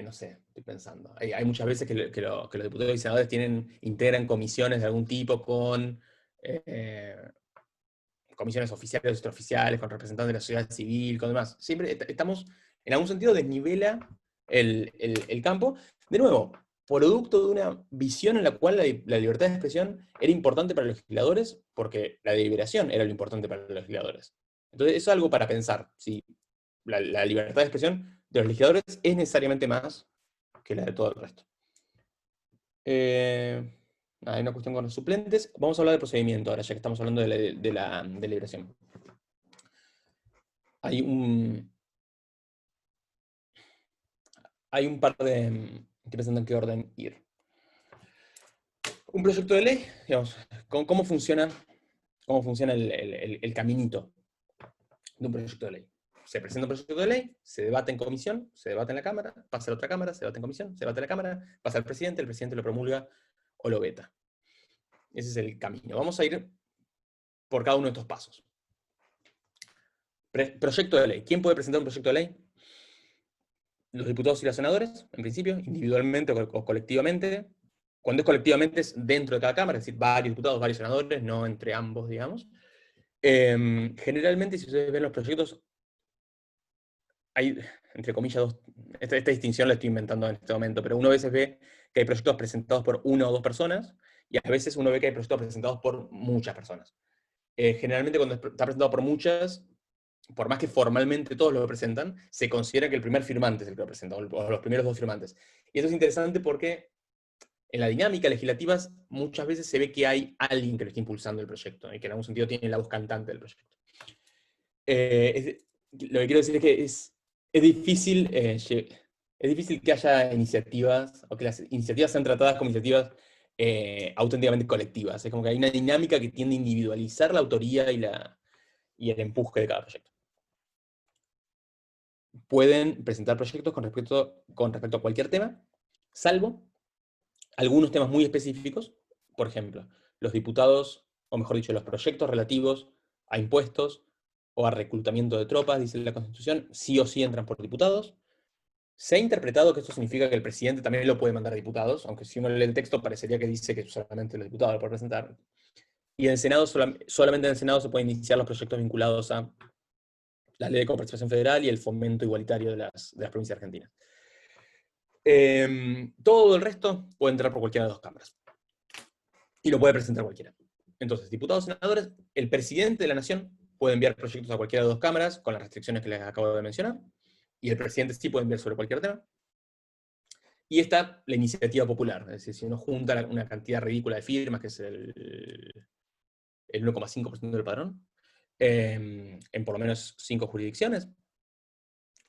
No sé, estoy pensando. Hay muchas veces que los diputados y senadores integran comisiones de algún tipo con comisiones oficiales o extraoficiales, con representantes de la sociedad civil, con demás. Siempre estamos, en algún sentido, desnivela el campo. De nuevo, producto de una visión en la cual la libertad de expresión era importante para los legisladores, porque la deliberación era lo importante para los legisladores. Entonces, eso es algo para pensar. Si la libertad de expresión de los legisladores es necesariamente más que la de todo el resto. Hay una cuestión con los suplentes. Vamos a hablar de procedimiento ahora, ya que estamos hablando de la deliberación. Hay un par de... Estoy pensando en qué orden ir. Un proyecto de ley, digamos, ¿cómo funciona el caminito de un proyecto de ley? Se presenta un proyecto de ley, se debate en comisión, se debate en la Cámara, pasa a la otra Cámara, se debate en comisión, se debate en la Cámara, pasa al presidente, el presidente lo promulga o lo veta. Ese es el camino. Vamos a ir por cada uno de estos pasos. Proyecto de ley. ¿Quién puede presentar un proyecto de ley? Los diputados y los senadores, en principio, individualmente o colectivamente. Cuando es colectivamente es dentro de cada Cámara, es decir, varios diputados, varios senadores, no entre ambos, digamos. Generalmente, si ustedes ven los proyectos, hay, entre comillas, esta distinción la estoy inventando en este momento, pero uno a veces ve que hay proyectos presentados por una o dos personas, y a veces uno ve que hay proyectos presentados por muchas personas. Generalmente cuando está presentado por muchas, por más que formalmente todos lo presentan, se considera que el primer firmante es el que lo presenta, o los primeros dos firmantes. Y esto es interesante porque en la dinámica legislativa muchas veces se ve que hay alguien que lo está impulsando el proyecto, y que en algún sentido tiene la voz cantante del proyecto. Lo que quiero decir es que es difícil que haya iniciativas, o que las iniciativas sean tratadas como iniciativas auténticamente colectivas. Es como que hay una dinámica que tiende a individualizar la autoría y el empuje de cada proyecto. Pueden presentar proyectos con respecto a cualquier tema, salvo algunos temas muy específicos. Por ejemplo, los diputados, o mejor dicho, los proyectos relativos a impuestos o a reclutamiento de tropas, dice la Constitución, sí o sí entran por diputados. Se ha interpretado que esto significa que el presidente también lo puede mandar a diputados, aunque si uno lee el texto parecería que dice que solamente los diputados lo pueden presentar. Y en el Senado, solamente en el Senado se pueden iniciar los proyectos vinculados a la Ley de Cooperación Federal y el fomento igualitario de las provincias argentinas. Todo el resto puede entrar por cualquiera de las dos cámaras. Y lo puede presentar cualquiera. Entonces, diputados, senadores, el presidente de la Nación puede enviar proyectos a cualquiera de las dos cámaras, con las restricciones que les acabo de mencionar, y el presidente sí puede enviar sobre cualquier tema. Y está la iniciativa popular, es decir, si uno junta una cantidad ridícula de firmas, que es el 1,5% del padrón, en por lo menos 5 jurisdicciones,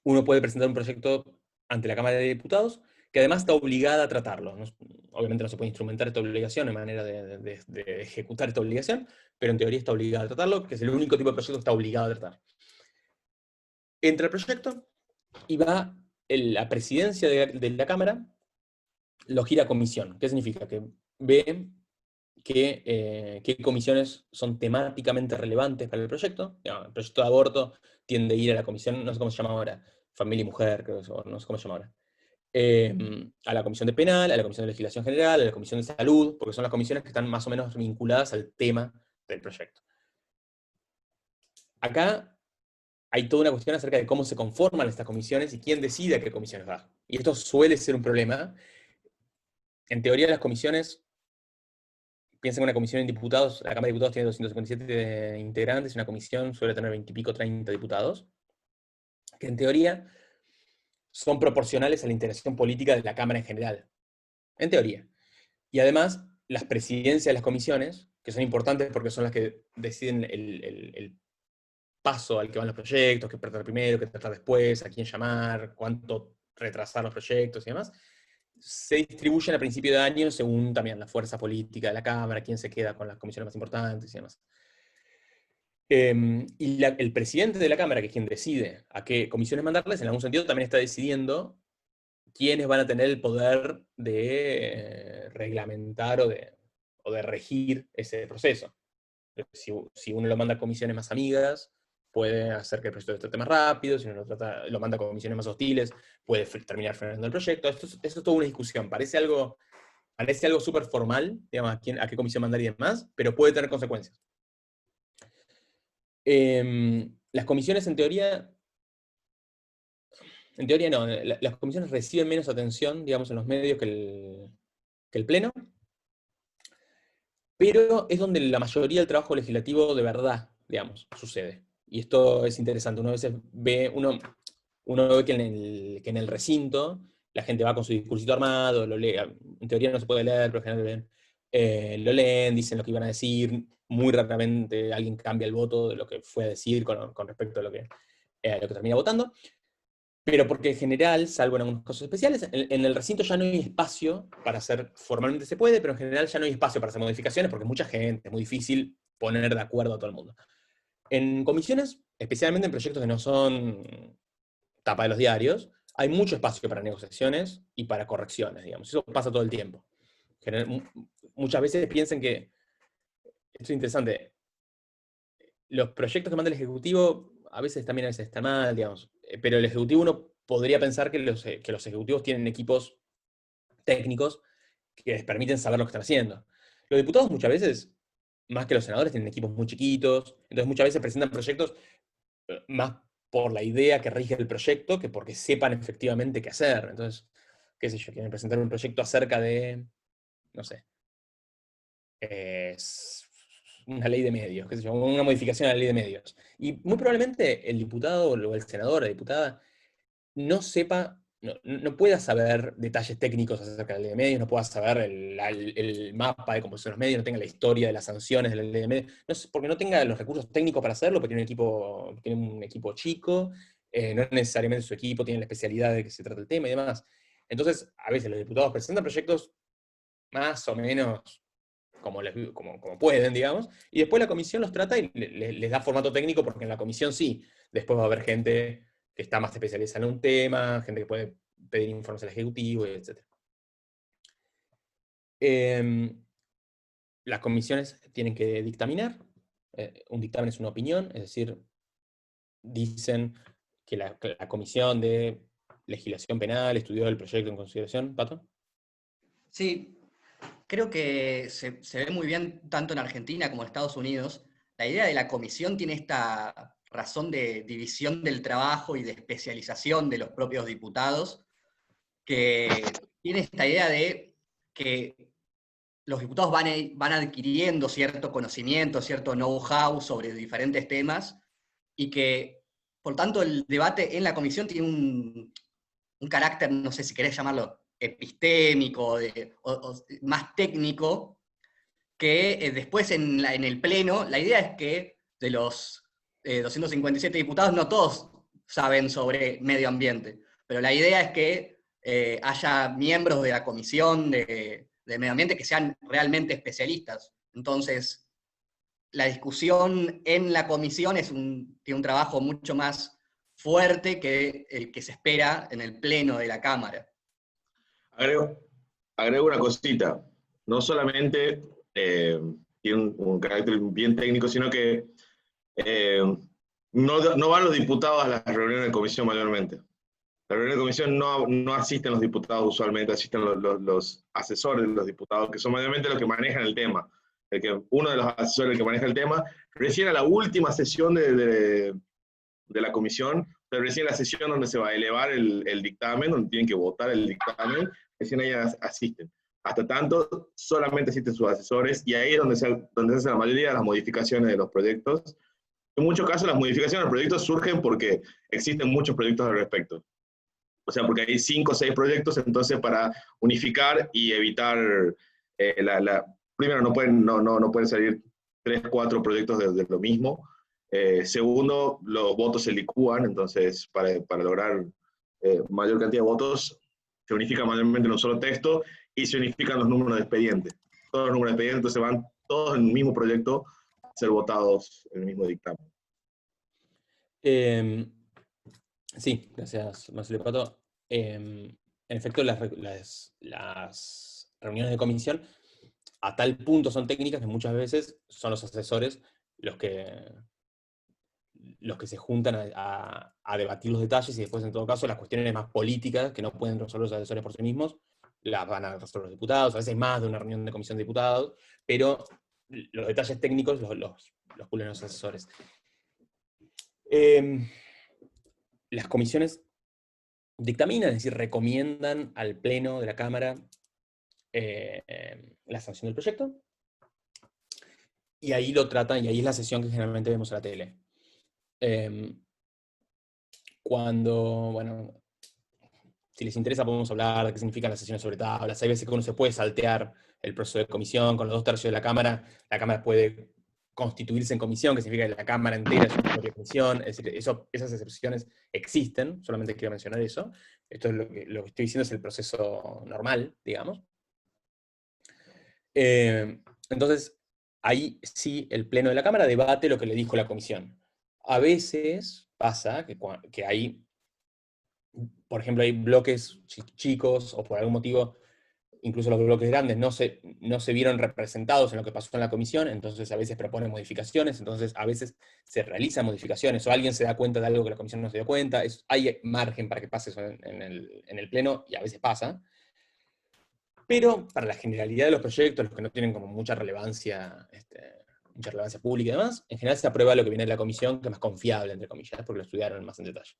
uno puede presentar un proyecto ante la Cámara de Diputados, que además está obligada a tratarlo. Obviamente no se puede instrumentar esta obligación, en manera de ejecutar esta obligación, pero en teoría está obligada a tratarlo, que es el único tipo de proyecto que está obligado a tratar. Entra el proyecto y va la presidencia de la Cámara, lo gira a comisión. ¿Qué significa? Que ve qué comisiones son temáticamente relevantes para el proyecto. El proyecto de aborto tiende a ir a la comisión, no sé cómo se llama ahora, Familia y Mujer, creo, no sé cómo se llama ahora. A la Comisión de Penal, a la Comisión de Legislación General, a la Comisión de Salud, porque son las comisiones que están más o menos vinculadas al tema del proyecto. Acá hay toda una cuestión acerca de cómo se conforman estas comisiones y quién decide a qué comisiones va. Y esto suele ser un problema. En teoría, las comisiones, piensen en una comisión en diputados, la Cámara de Diputados tiene 257 integrantes, y una comisión suele tener 20 y pico, 30 diputados, que en teoría son proporcionales a la integración política de la Cámara en general. En teoría. Y además, las presidencias de las comisiones, que son importantes porque son las que deciden el paso al que van los proyectos, qué tratar primero, qué tratar después, a quién llamar, cuánto retrasar los proyectos y demás, se distribuyen a principio de año según también la fuerza política de la Cámara, quién se queda con las comisiones más importantes y demás. Y el presidente de la Cámara, que es quien decide a qué comisiones mandarles, en algún sentido también está decidiendo quiénes van a tener el poder de reglamentar o de regir ese proceso. Si uno lo manda a comisiones más amigas, puede hacer que el proyecto esté más rápido; si uno lo manda a comisiones más hostiles, puede terminar frenando el proyecto. Esto es toda una discusión. Parece algo súper formal, digamos, a qué comisión mandar y demás, pero puede tener consecuencias. Las comisiones, en teoría no, las comisiones reciben menos atención, digamos, en los medios que el Pleno, pero es donde la mayoría del trabajo legislativo de verdad, digamos, sucede. Y esto es interesante. Uno a veces ve, uno ve que en el recinto la gente va con su discursito armado, lo lee. En teoría no se puede leer, pero en general lo leen, dicen lo que iban a decir. Muy raramente alguien cambia el voto de lo que fue a decir con respecto a lo que termina votando. Pero porque en general, salvo en algunos casos especiales, en el recinto ya no hay espacio para hacer, formalmente se puede, pero en general ya no hay espacio para hacer modificaciones porque mucha gente, es muy difícil poner de acuerdo a todo el mundo. En comisiones, especialmente en proyectos que no son tapa de los diarios, hay mucho espacio para negociaciones y para correcciones, digamos. Eso pasa todo el tiempo. Muchas veces piensan que, esto es interesante, los proyectos que manda el Ejecutivo a veces están mal, digamos, pero el Ejecutivo, uno podría pensar que los ejecutivos tienen equipos técnicos que les permiten saber lo que están haciendo. Los diputados muchas veces, más que los senadores, tienen equipos muy chiquitos, entonces muchas veces presentan proyectos más por la idea que rige el proyecto que porque sepan efectivamente qué hacer. Entonces, qué sé yo, quieren presentar un proyecto acerca de, no sé, una ley de medios, qué sé yo, una modificación a la ley de medios. Y muy probablemente el diputado o el senador o la diputada no sepa, no pueda saber detalles técnicos acerca de la ley de medios, no pueda saber el mapa de composición de los medios, no tenga la historia de las sanciones de la ley de medios, porque no tenga los recursos técnicos para hacerlo, porque tiene un equipo chico, no necesariamente su equipo tiene la especialidad de que se trata el tema y demás. Entonces, a veces los diputados presentan proyectos más o menos como pueden, digamos, y después la comisión los trata y les da formato técnico, porque en la comisión sí, después va a haber gente que está más especializada en un tema, gente que puede pedir informes al Ejecutivo, etc. Las comisiones tienen que dictaminar. Un dictamen es una opinión, es decir, dicen que la Comisión de Legislación Penal estudió el proyecto en consideración. ¿Pato? Sí, creo que se ve muy bien tanto en Argentina como en Estados Unidos. La idea de la comisión tiene esta razón de división del trabajo y de especialización de los propios diputados, que tiene esta idea de que los diputados van adquiriendo cierto conocimiento, cierto know-how sobre diferentes temas, y que, por tanto, el debate en la comisión tiene un carácter, no sé si querés llamarlo epistémico, o más técnico, que después en el Pleno, la idea es que de los 257 diputados, no todos saben sobre medio ambiente, pero la idea es que haya miembros de la Comisión de Medio Ambiente que sean realmente especialistas. Entonces, la discusión en la comisión tiene un trabajo mucho más fuerte que el que se espera en el Pleno de la Cámara. Agrego una cosita. No solamente tiene un carácter bien técnico, sino que no van los diputados a las reuniones de comisión mayormente. La reunión de comisión no asisten los diputados usualmente, asisten los asesores de los diputados, que son mayormente los que manejan el tema. Uno de los asesores el que maneja el tema, recién a la última sesión de la comisión, pero recién la sesión donde se va a elevar el dictamen, donde tienen que votar el dictamen, recién ellas asisten. Hasta tanto, solamente asisten sus asesores, y ahí es donde se hace la mayoría de las modificaciones de los proyectos. En muchos casos, las modificaciones de los proyectos surgen porque existen muchos proyectos al respecto. O sea, porque hay 5 o 6 proyectos, entonces para unificar y evitar, primero no pueden salir 3, 4 proyectos de lo mismo. Segundo, los votos se licúan, entonces para lograr mayor cantidad de votos, se unifica mayormente en un solo texto y se unifican los números de expediente. Todos los números de expediente, entonces van todos en el mismo proyecto a ser votados en el mismo dictamen. Sí, gracias, Marcelo Pato. En efecto, las reuniones de comisión a tal punto son técnicas que muchas veces son los asesores los que se juntan a debatir los detalles, y después, en todo caso, las cuestiones más políticas que no pueden resolver los asesores por sí mismos, las van a resolver los diputados, a veces más de una reunión de comisión de diputados, pero los detalles técnicos los pulen los asesores. Las comisiones dictaminan, es decir, recomiendan al Pleno de la Cámara la sanción del proyecto, y ahí lo tratan, y ahí es la sesión que generalmente vemos en la tele. Bueno, si les interesa podemos hablar de qué significan las sesiones sobre tablas. Hay veces que uno se puede saltear el proceso de comisión, con los 2/3 de la Cámara puede constituirse en comisión, que significa que la Cámara entera es una propia comisión. Es decir, esas excepciones existen, solamente quiero mencionar eso. Esto es lo que estoy diciendo es el proceso normal, digamos. Entonces, ahí sí el Pleno de la Cámara debate lo que le dijo la comisión. A veces pasa que hay, por ejemplo, hay bloques chicos, o por algún motivo, incluso los bloques grandes no se vieron representados en lo que pasó en la comisión, entonces a veces proponen modificaciones, entonces a veces se realizan modificaciones, o alguien se da cuenta de algo que la comisión no se dio cuenta. Hay margen para que pase eso en el Pleno, y a veces pasa. Pero para la generalidad de los proyectos, los que no tienen como mucha relevancia pública y demás, en general se aprueba lo que viene de la comisión, que es más confiable, entre comillas, porque lo estudiaron más en detalle.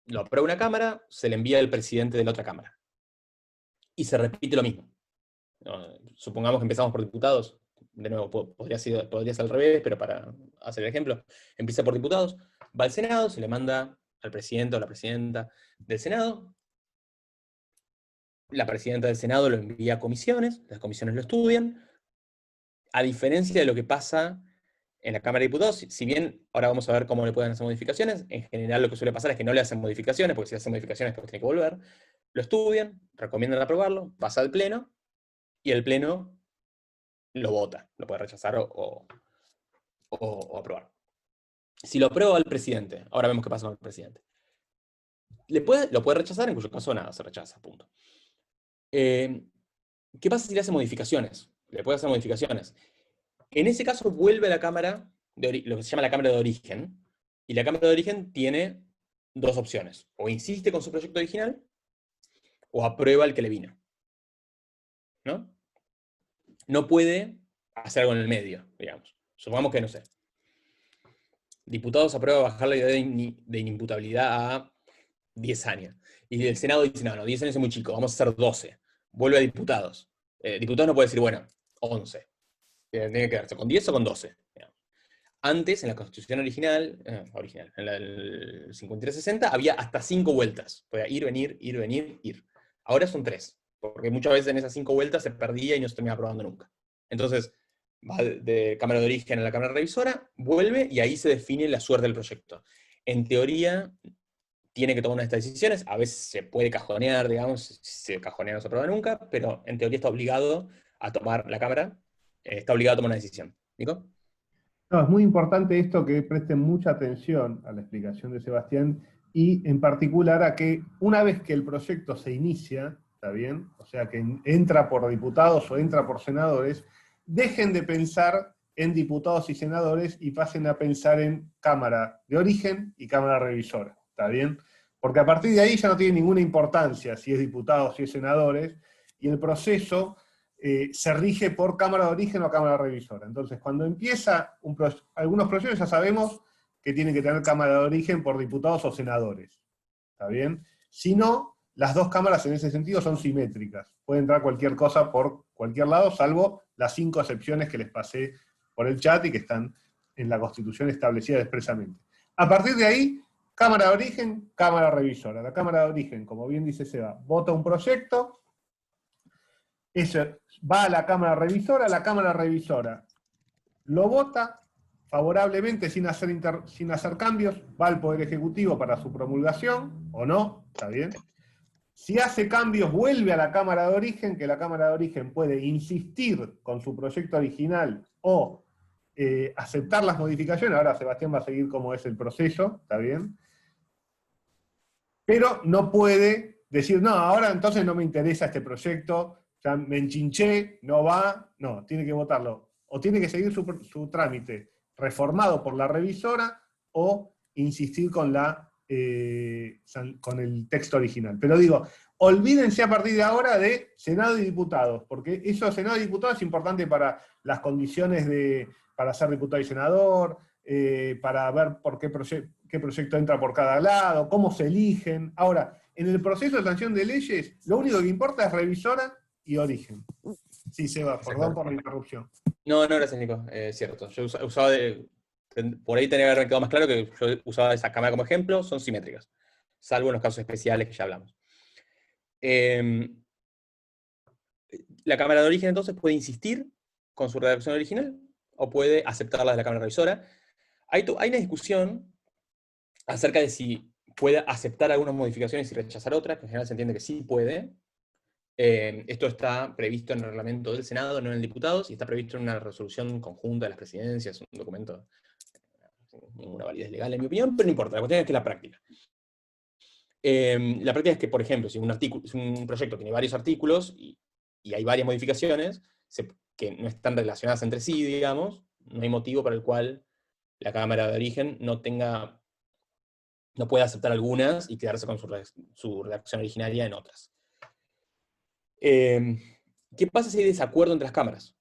Lo aprueba una cámara, se le envía al presidente de la otra cámara. Y se repite lo mismo. Supongamos que empezamos por diputados. De nuevo, podría ser al revés, pero para hacer el ejemplo, empieza por diputados, va al Senado, se le manda al presidente o la presidenta del Senado. La presidenta del Senado lo envía a comisiones, las comisiones lo estudian. A diferencia de lo que pasa en la Cámara de Diputados, si bien ahora vamos a ver cómo le pueden hacer modificaciones, en general lo que suele pasar es que no le hacen modificaciones, porque si le hacen modificaciones después tiene que volver. Lo estudian, recomiendan aprobarlo, pasa al Pleno, y el Pleno lo vota, lo puede rechazar o aprobar. Si lo aprueba el presidente, ahora vemos qué pasa con el presidente. Lo puede rechazar, en cuyo caso nada, se rechaza, punto. ¿Qué pasa si le hace modificaciones? Le puede hacer modificaciones. En ese caso vuelve a la Cámara, lo que se llama la Cámara de Origen, y la Cámara de Origen tiene 2 opciones. O insiste con su proyecto original, o aprueba el que le vino. ¿No? No puede hacer algo en el medio, digamos. Supongamos que, no sé, diputados aprueba bajar la idea de inimputabilidad a 10 años. Y el Senado dice, no, 10 años es muy chico, vamos a hacer 12. Vuelve a diputados. Diputados no puede decir, bueno, 11. Tiene que quedarse con 10 o con 12. Digamos. Antes, en la Constitución original, en el 53-60, había hasta 5 vueltas. Podía ir, venir, ir, venir, ir. Ahora son 3, porque muchas veces en esas 5 vueltas se perdía y no se terminaba aprobando nunca. Entonces, va de cámara de origen a la cámara revisora, vuelve y ahí se define la suerte del proyecto. En teoría, tiene que tomar una de estas decisiones, a veces se puede cajonear, digamos, si se cajonea no se aprueba nunca, pero en teoría está obligado a tomar la cámara, está obligado a tomar una decisión. ¿Nico? No, es muy importante esto, que presten mucha atención a la explicación de Sebastián, y en particular a que una vez que el proyecto se inicia, ¿está bien? O sea, que entra por diputados o entra por senadores, dejen de pensar en diputados y senadores y pasen a pensar en cámara de origen y cámara revisora, ¿está bien? Porque a partir de ahí ya no tiene ninguna importancia si es diputados, si es senadores, y el proceso se rige por cámara de origen o cámara revisora. Entonces, cuando empieza algunos proyectos ya sabemos que tienen que tener cámara de origen por diputados o senadores, ¿está bien? Si no, las dos cámaras en ese sentido son simétricas. Puede entrar cualquier cosa por cualquier lado, salvo las 5 excepciones que les pasé por el chat y que están en la Constitución establecida expresamente. A partir de ahí, cámara de origen, cámara revisora. La cámara de origen, como bien dice Seba, vota un proyecto, eso va a la cámara revisora lo vota favorablemente sin hacer cambios, va al Poder Ejecutivo para su promulgación, o no, está bien. Si hace cambios, vuelve a la Cámara de Origen, que la Cámara de Origen puede insistir con su proyecto original o aceptar las modificaciones. Ahora Sebastián va a seguir cómo es el proceso, ¿está bien? Pero no puede decir, no, ahora entonces no me interesa este proyecto, ya me enchinché, no va, no, tiene que votarlo. O tiene que seguir su trámite reformado por la revisora, o insistir con el texto original. Pero digo, olvídense a partir de ahora de Senado y diputados, porque eso, Senado y diputados, es importante para las condiciones para ser diputado y senador, para ver por qué proyecto entra por cada lado, cómo se eligen. Ahora, en el proceso de sanción de leyes, lo único que importa es revisora y origen. Sí, Seba, perdón por la interrupción. No, gracias, Nico. Cierto. Yo usaba por ahí tenía que haber quedado más claro que yo usaba esa cámara como ejemplo, son simétricas, salvo en los casos especiales que ya hablamos. La cámara de origen entonces puede insistir con su redacción original o puede aceptarla de la cámara revisora. Hay una discusión acerca de si puede aceptar algunas modificaciones y rechazar otras, que en general se entiende que sí puede. Esto está previsto en el reglamento del Senado, no en el diputados, y está previsto en una resolución conjunta de las presidencias, un documento sin ninguna validez legal en mi opinión, pero no importa, la cuestión es que es la práctica. La práctica es que, por ejemplo, si un proyecto tiene varios artículos y hay varias modificaciones que no están relacionadas entre sí, digamos, no hay motivo para el cual la Cámara de Origen no pueda aceptar algunas y quedarse con su redacción originaria en otras. ¿Qué pasa si hay desacuerdo entre las cámaras?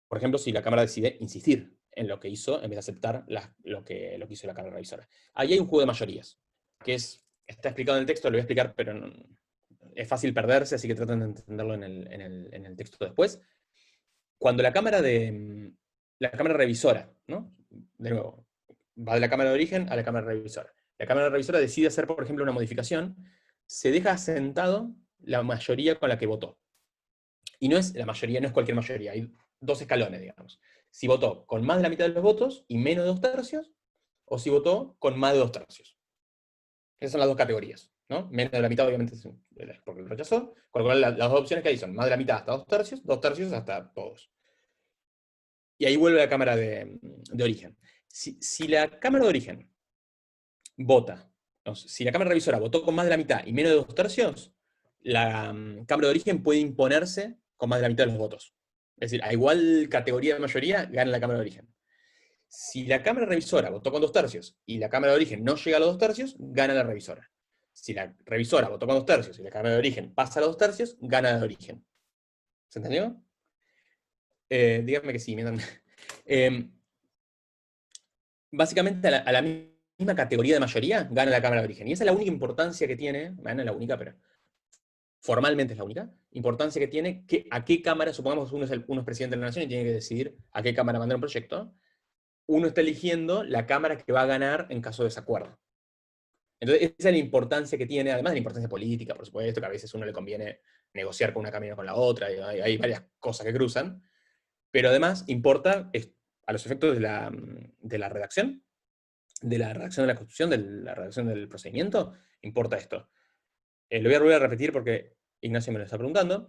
Por ejemplo, si la Cámara decide insistir en lo que hizo, en vez de aceptar lo que hizo la Cámara revisora. Ahí hay un juego de mayorías, que está explicado en el texto, lo voy a explicar, pero es fácil perderse, así que traten de entenderlo en el texto después. Cuando la Cámara revisora, ¿no? De nuevo, va de la Cámara de origen a la Cámara revisora. La Cámara revisora decide hacer, por ejemplo, una modificación, se deja asentado la mayoría con la que votó. Y la mayoría no es cualquier mayoría, hay 2 escalones, digamos. Si votó con más de la mitad de los votos y menos de 2/3, o si votó con más de 2/3. Esas son las 2 categorías, ¿no? Menos de la mitad, obviamente, es porque lo rechazó, con lo cual las 2 opciones que hay son más de la mitad hasta 2/3, 2/3 hasta todos. Y ahí vuelve la Cámara de origen. Si la Cámara de origen vota, si la Cámara revisora votó con más de la mitad y menos de 2/3, la Cámara de origen puede imponerse con más de la mitad de los votos. Es decir, a igual categoría de mayoría, gana la Cámara de origen. Si la Cámara revisora votó con 2/3 y la Cámara de origen no llega a los 2/3, gana la revisora. Si la revisora votó con 2/3 y la Cámara de origen pasa a los 2/3, gana la de origen. ¿Se entendió? Díganme que sí. Básicamente a la misma categoría de mayoría gana la Cámara de origen. Y esa es la única importancia que tiene, no es la única, pero formalmente es la única importancia que tiene, a qué Cámara, supongamos uno es presidente de la Nación y tiene que decidir a qué Cámara mandar un proyecto, uno está eligiendo la Cámara que va a ganar en caso de desacuerdo. Entonces, esa es la importancia que tiene, además de la importancia política, por supuesto, que a veces a uno le conviene negociar con una cámara con la otra, y hay varias cosas que cruzan, pero además importa a los efectos de la redacción de la Constitución, de la redacción del procedimiento, importa esto. Lo voy a volver a repetir porque Ignacio me lo está preguntando.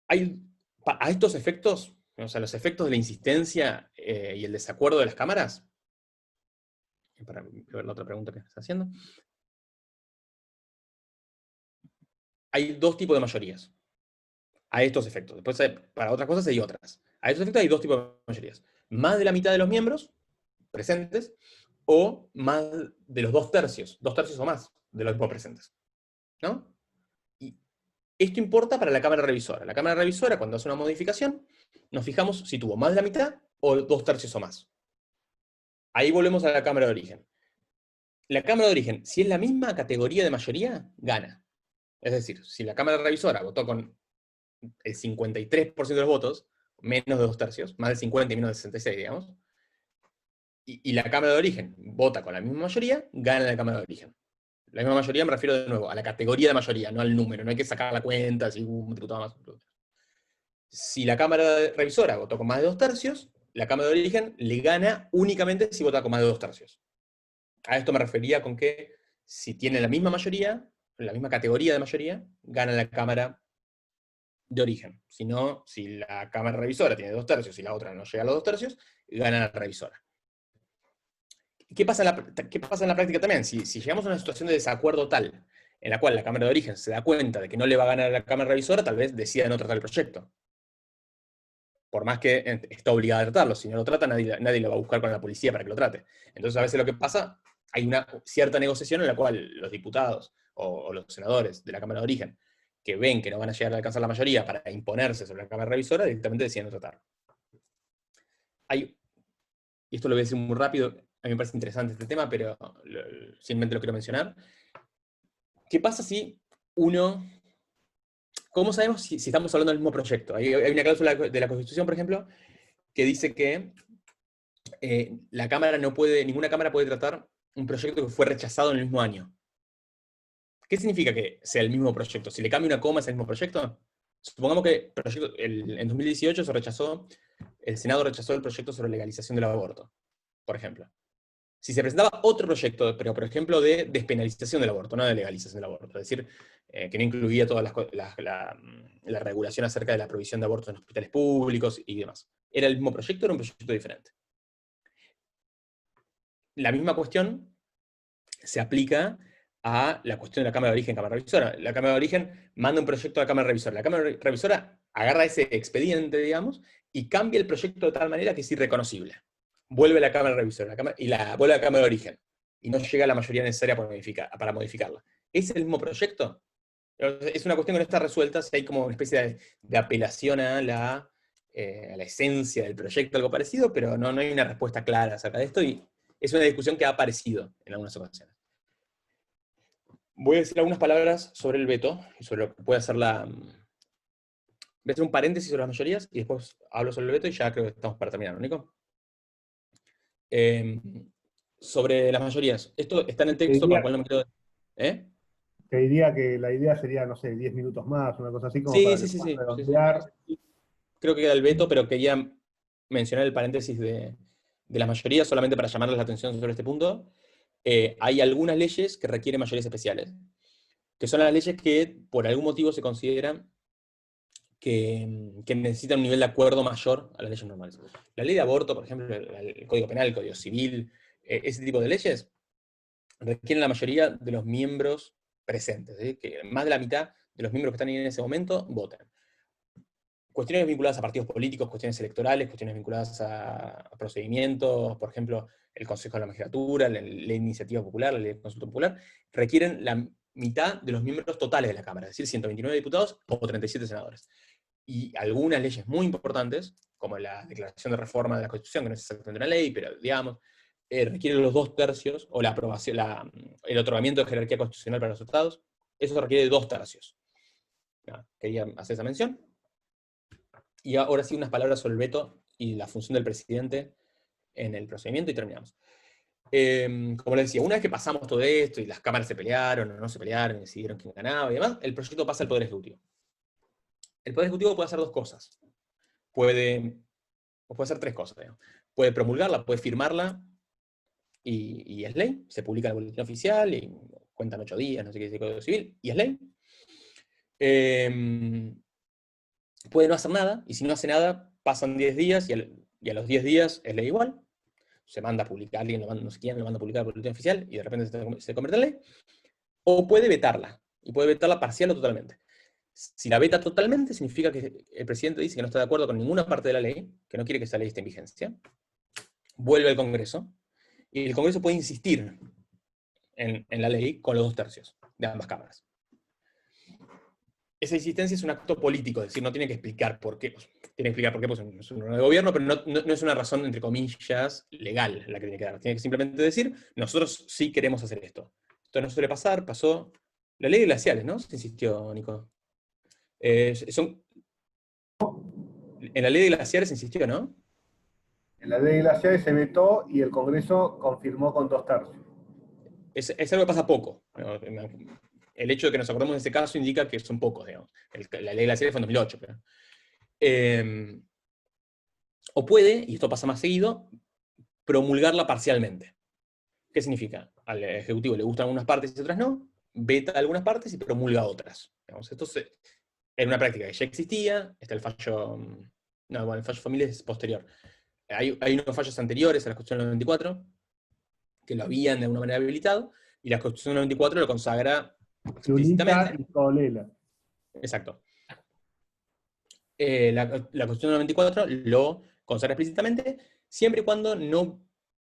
A estos efectos, o sea, los efectos de la insistencia y el desacuerdo de las cámaras, para ver la otra pregunta que está haciendo, hay dos tipos de mayorías a estos efectos. Después, para otras cosas hay otras. A estos efectos hay dos tipos de mayorías. Más de la mitad de los miembros presentes, o más de los 2/3 o más de los presentes. ¿No? Y esto importa para la Cámara Revisora. La Cámara Revisora, cuando hace una modificación, nos fijamos si tuvo más de la mitad o 2/3 o más. Ahí volvemos a la Cámara de Origen. La Cámara de Origen, si es la misma categoría de mayoría, gana. Es decir, si la Cámara Revisora votó con el 53% de los votos, menos de 2/3, más de 50 y menos de 66, digamos, y la Cámara de Origen vota con la misma mayoría, gana la Cámara de Origen. La misma mayoría me refiero de nuevo a la categoría de mayoría, no al número. No hay que sacar la cuenta si hubo un diputado más. Si la Cámara Revisora votó con más de 2/3, la Cámara de Origen le gana únicamente si vota con más de 2/3. A esto me refería con que si tiene la misma mayoría, la misma categoría de mayoría, gana la Cámara de Origen. Si no, si la Cámara Revisora tiene 2/3 y la otra no llega a los 2/3, gana la Revisora. ¿Qué pasa en la práctica también? Si llegamos a una situación de desacuerdo tal, en la cual la Cámara de Origen se da cuenta de que no le va a ganar a la Cámara Revisora, tal vez decida no tratar el proyecto. Por más que está obligada a tratarlo. Si no lo trata, nadie lo va a buscar con la policía para que lo trate. Entonces, a veces lo que pasa, hay una cierta negociación en la cual los diputados o los senadores de la Cámara de Origen, que ven que no van a llegar a alcanzar la mayoría para imponerse sobre la Cámara Revisora, directamente deciden no tratarlo. Y esto lo voy a decir muy rápido, a mí me parece interesante este tema, pero simplemente lo quiero mencionar. ¿Qué pasa si uno... ¿Cómo sabemos si estamos hablando del mismo proyecto? Hay una cláusula de la Constitución, por ejemplo, que dice que ninguna Cámara puede tratar un proyecto que fue rechazado en el mismo año. ¿Qué significa que sea el mismo proyecto? Si le cambia una coma, ¿es el mismo proyecto? Supongamos que en 2018 el Senado rechazó el proyecto sobre legalización del aborto, por ejemplo. Si se presentaba otro proyecto, pero por ejemplo de despenalización del aborto, no de legalización del aborto, es decir, que no incluía toda la regulación acerca de la provisión de abortos en hospitales públicos y demás. ¿Era el mismo proyecto o era un proyecto diferente? La misma cuestión se aplica a la cuestión de la Cámara de Origen, Cámara Revisora. La Cámara de Origen manda un proyecto a la Cámara Revisora. La Cámara Revisora agarra ese expediente, digamos, y cambia el proyecto de tal manera que es irreconocible. Vuelve a la Cámara Revisora vuelve a la Cámara de Origen. Y no llega a la mayoría necesaria para modificarla. ¿Es el mismo proyecto? Es una cuestión que no está resuelta, si hay como una especie de apelación a la esencia del proyecto, algo parecido, pero no hay una respuesta clara acerca de esto, y es una discusión que ha aparecido en algunas ocasiones. Voy a decir algunas palabras sobre el veto, y sobre lo que puede hacer voy a hacer un paréntesis sobre las mayorías, y después hablo sobre el veto, y ya creo que estamos para terminar, ¿no, Nico? Sobre las mayorías. Esto está en el texto, con el cual no me quiero... Te diría que la idea sería, no sé, 10 minutos más, una cosa así, como Sí, para sí, sí, sí. redondear. Creo que queda el veto, pero quería mencionar el paréntesis de las mayorías, solamente para llamarles la atención sobre este punto. Hay algunas leyes que requieren mayorías especiales, que son las leyes que por algún motivo se consideran que necesitan un nivel de acuerdo mayor a las leyes normales. La ley de aborto, por ejemplo, el Código Penal, el Código Civil, ese tipo de leyes requieren la mayoría de los miembros presentes, ¿sí? Que más de la mitad de los miembros que están ahí en ese momento voten. Cuestiones vinculadas a partidos políticos, cuestiones electorales, cuestiones vinculadas a procedimientos, por ejemplo, el Consejo de la Magistratura, la iniciativa popular, la ley de consulta popular, requieren la mitad de los miembros totales de la Cámara, es decir, 129 diputados o 37 senadores. Y algunas leyes muy importantes, como la declaración de reforma de la Constitución, que no es exactamente una ley, pero digamos, requieren los 2/3, o la aprobación, el otorgamiento de jerarquía constitucional para los tratados, eso requiere 2/3. Quería hacer esa mención. Y ahora sí unas palabras sobre el veto y la función del presidente en el procedimiento y terminamos. como les decía, una vez que pasamos todo esto y las cámaras se pelearon o no se pelearon, y decidieron quién ganaba y demás, el proyecto pasa al Poder Ejecutivo. El Poder Ejecutivo puede hacer dos cosas. Puede hacer tres cosas, digamos. Puede promulgarla, puede firmarla, y es ley. Se publica en el boletín oficial, y cuentan 8 días, no sé qué dice el Código Civil, y es ley. Puede no hacer nada, y si no hace nada, pasan 10 días, y a los 10 días es ley igual. Se manda a publicar, alguien no sé quién lo manda a publicar por el boletín oficial, y de repente se convierte en ley. O puede vetarla, y puede vetarla parcial o totalmente. Si la veta totalmente, significa que el presidente dice que no está de acuerdo con ninguna parte de la ley, que no quiere que esa ley esté en vigencia, vuelve al Congreso, y el Congreso puede insistir en la ley con los 2/3 de ambas cámaras. Esa insistencia es un acto político, es decir, no tiene que explicar por qué. Tiene que explicar por qué, pues es un órgano de gobierno, pero no es una razón, entre comillas, legal la que tiene que dar. Tiene que simplemente decir, nosotros sí queremos hacer esto. Esto no suele pasar, pasó. La ley de glaciales, ¿no? Se insistió, Nico. En la ley de glaciares se insistió, ¿no? En la ley de glaciares se vetó y el Congreso confirmó con 2/3. Es algo que pasa poco. El hecho de que nos acordemos de ese caso indica que son pocos, digamos. La ley de glaciares fue en 2008. Pero, o puede, y esto pasa más seguido, promulgarla parcialmente. ¿Qué significa? Al Ejecutivo le gustan algunas partes y otras no, veta algunas partes y promulga otras. Digamos, esto era una práctica que ya existía, está el fallo... No, bueno, el fallo familia es posterior. Hay unos fallos anteriores a la Constitución del 94, que lo habían de alguna manera habilitado, y la Constitución del 94 lo consagra Lunita y Colela. Exacto. La Constitución del 94 lo consagra explícitamente, siempre y cuando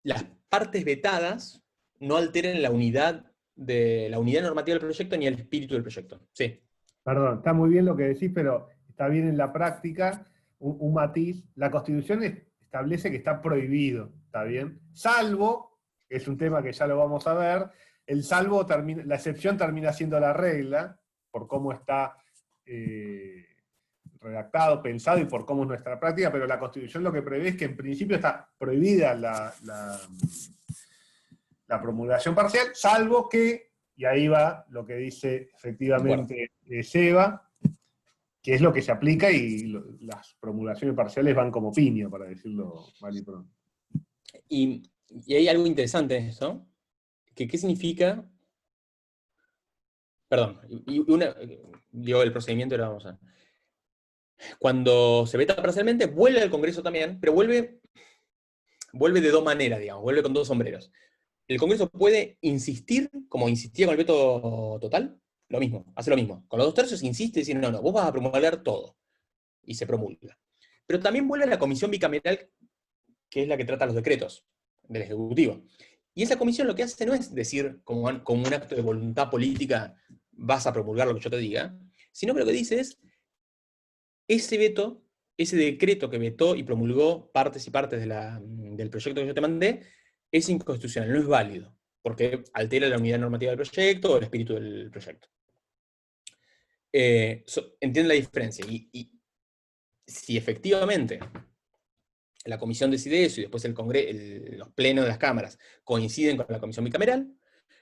las partes vetadas no alteren la unidad normativa del proyecto ni el espíritu del proyecto. Sí. Perdón, está muy bien lo que decís, pero está bien en la práctica un matiz. La Constitución establece que está prohibido, ¿está bien? Salvo, es un tema que ya lo vamos a ver, la excepción termina siendo la regla, por cómo está redactado, pensado y por cómo es nuestra práctica, pero la Constitución lo que prevé es que en principio está prohibida la promulgación parcial, salvo que, y ahí va lo que dice efectivamente Seba, que es lo que se aplica y las promulgaciones parciales van como piña, para decirlo mal y pronto. Y hay algo interesante en esto, que ¿qué significa? Perdón, digo el procedimiento y ahora vamos a... Cuando se veta parcialmente, vuelve al Congreso también, pero vuelve de dos maneras, digamos, vuelve con dos sombreros. El Congreso puede insistir, como insistía con el veto total, lo mismo, hace lo mismo. Con los 2/3 insiste y dice, no, vos vas a promulgar todo. Y se promulga. Pero también vuelve a la comisión bicameral, que es la que trata los decretos del Ejecutivo. Y esa comisión lo que hace no es decir, como un acto de voluntad política, vas a promulgar lo que yo te diga, sino que lo que dice es, ese veto, ese decreto que vetó y promulgó partes y partes del proyecto que yo te mandé, es inconstitucional, no es válido, porque altera la unidad normativa del proyecto o el espíritu del proyecto. Entienden la diferencia. Y si efectivamente la comisión decide eso y después los plenos de las cámaras coinciden con la comisión bicameral,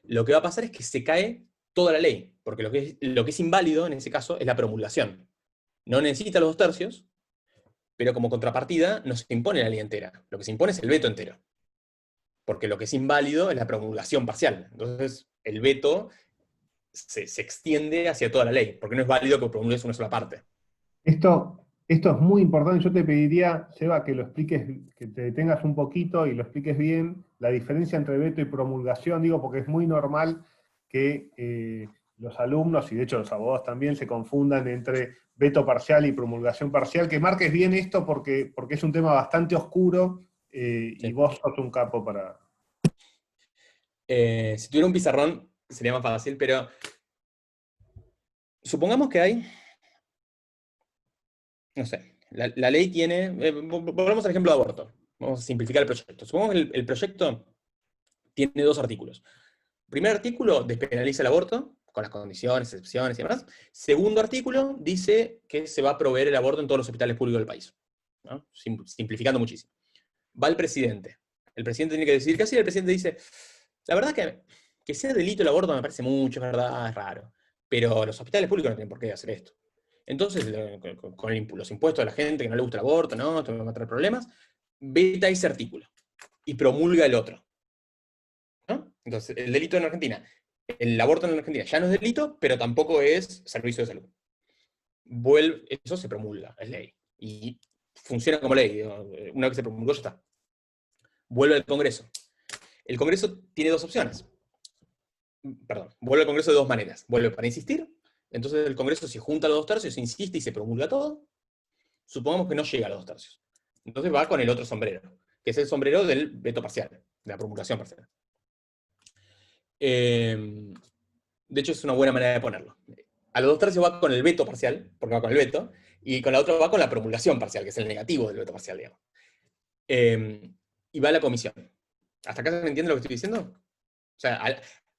lo que va a pasar es que se cae toda la ley, porque lo que es inválido en ese caso es la promulgación. No necesita los 2/3, pero como contrapartida no se impone la ley entera. Lo que se impone es el veto entero. Porque lo que es inválido es la promulgación parcial. Entonces, el veto se extiende hacia toda la ley, porque no es válido que promulgues una sola parte. Esto es muy importante. Yo te pediría, Seba, que lo expliques, que te detengas un poquito y lo expliques bien, la diferencia entre veto y promulgación, digo, porque es muy normal que los alumnos, y de hecho los abogados también, se confundan entre veto parcial y promulgación parcial, que marques bien esto porque es un tema bastante oscuro, Sí. y vos sos un capo para... Si tuviera un pizarrón sería más fácil, pero supongamos que hay, no sé, la ley tiene, volvamos al ejemplo de aborto, vamos a simplificar el proyecto. Supongamos que el proyecto tiene 2 artículos. Primer artículo, despenaliza el aborto, con las condiciones, excepciones y demás. Segundo artículo, dice que se va a proveer el aborto en todos los hospitales públicos del país, ¿no? Simplificando muchísimo. Va el presidente El presidente tiene que decidir qué hacer, y el presidente dice, la verdad que sea delito el aborto me parece mucho, es verdad, es raro. Pero los hospitales públicos no tienen por qué hacer esto. Entonces, con los impuestos de la gente que no le gusta el aborto, ¿no? Esto va a traer problemas, veta ese artículo y promulga el otro. ¿No? Entonces, el delito en Argentina, el aborto en Argentina ya no es delito, pero tampoco es servicio de salud. Eso se promulga, es ley. Y funciona como ley. Una vez que se promulgó, ya está. Vuelve al Congreso. El Congreso tiene dos opciones. Perdón, vuelve al Congreso de dos maneras. Vuelve para insistir. Entonces el Congreso se junta a los 2/3, insiste y se promulga todo. Supongamos que no llega a los 2/3. Entonces va con el otro sombrero, que es el sombrero del veto parcial, de la promulgación parcial. De hecho, es una buena manera de ponerlo. A los 2/3 va con el veto parcial, porque va con el veto, y con la otra va con la promulgación parcial, que es el negativo del veto parcial, digamos. Y va a la comisión. ¿Hasta acá se me entiende lo que estoy diciendo? O sea,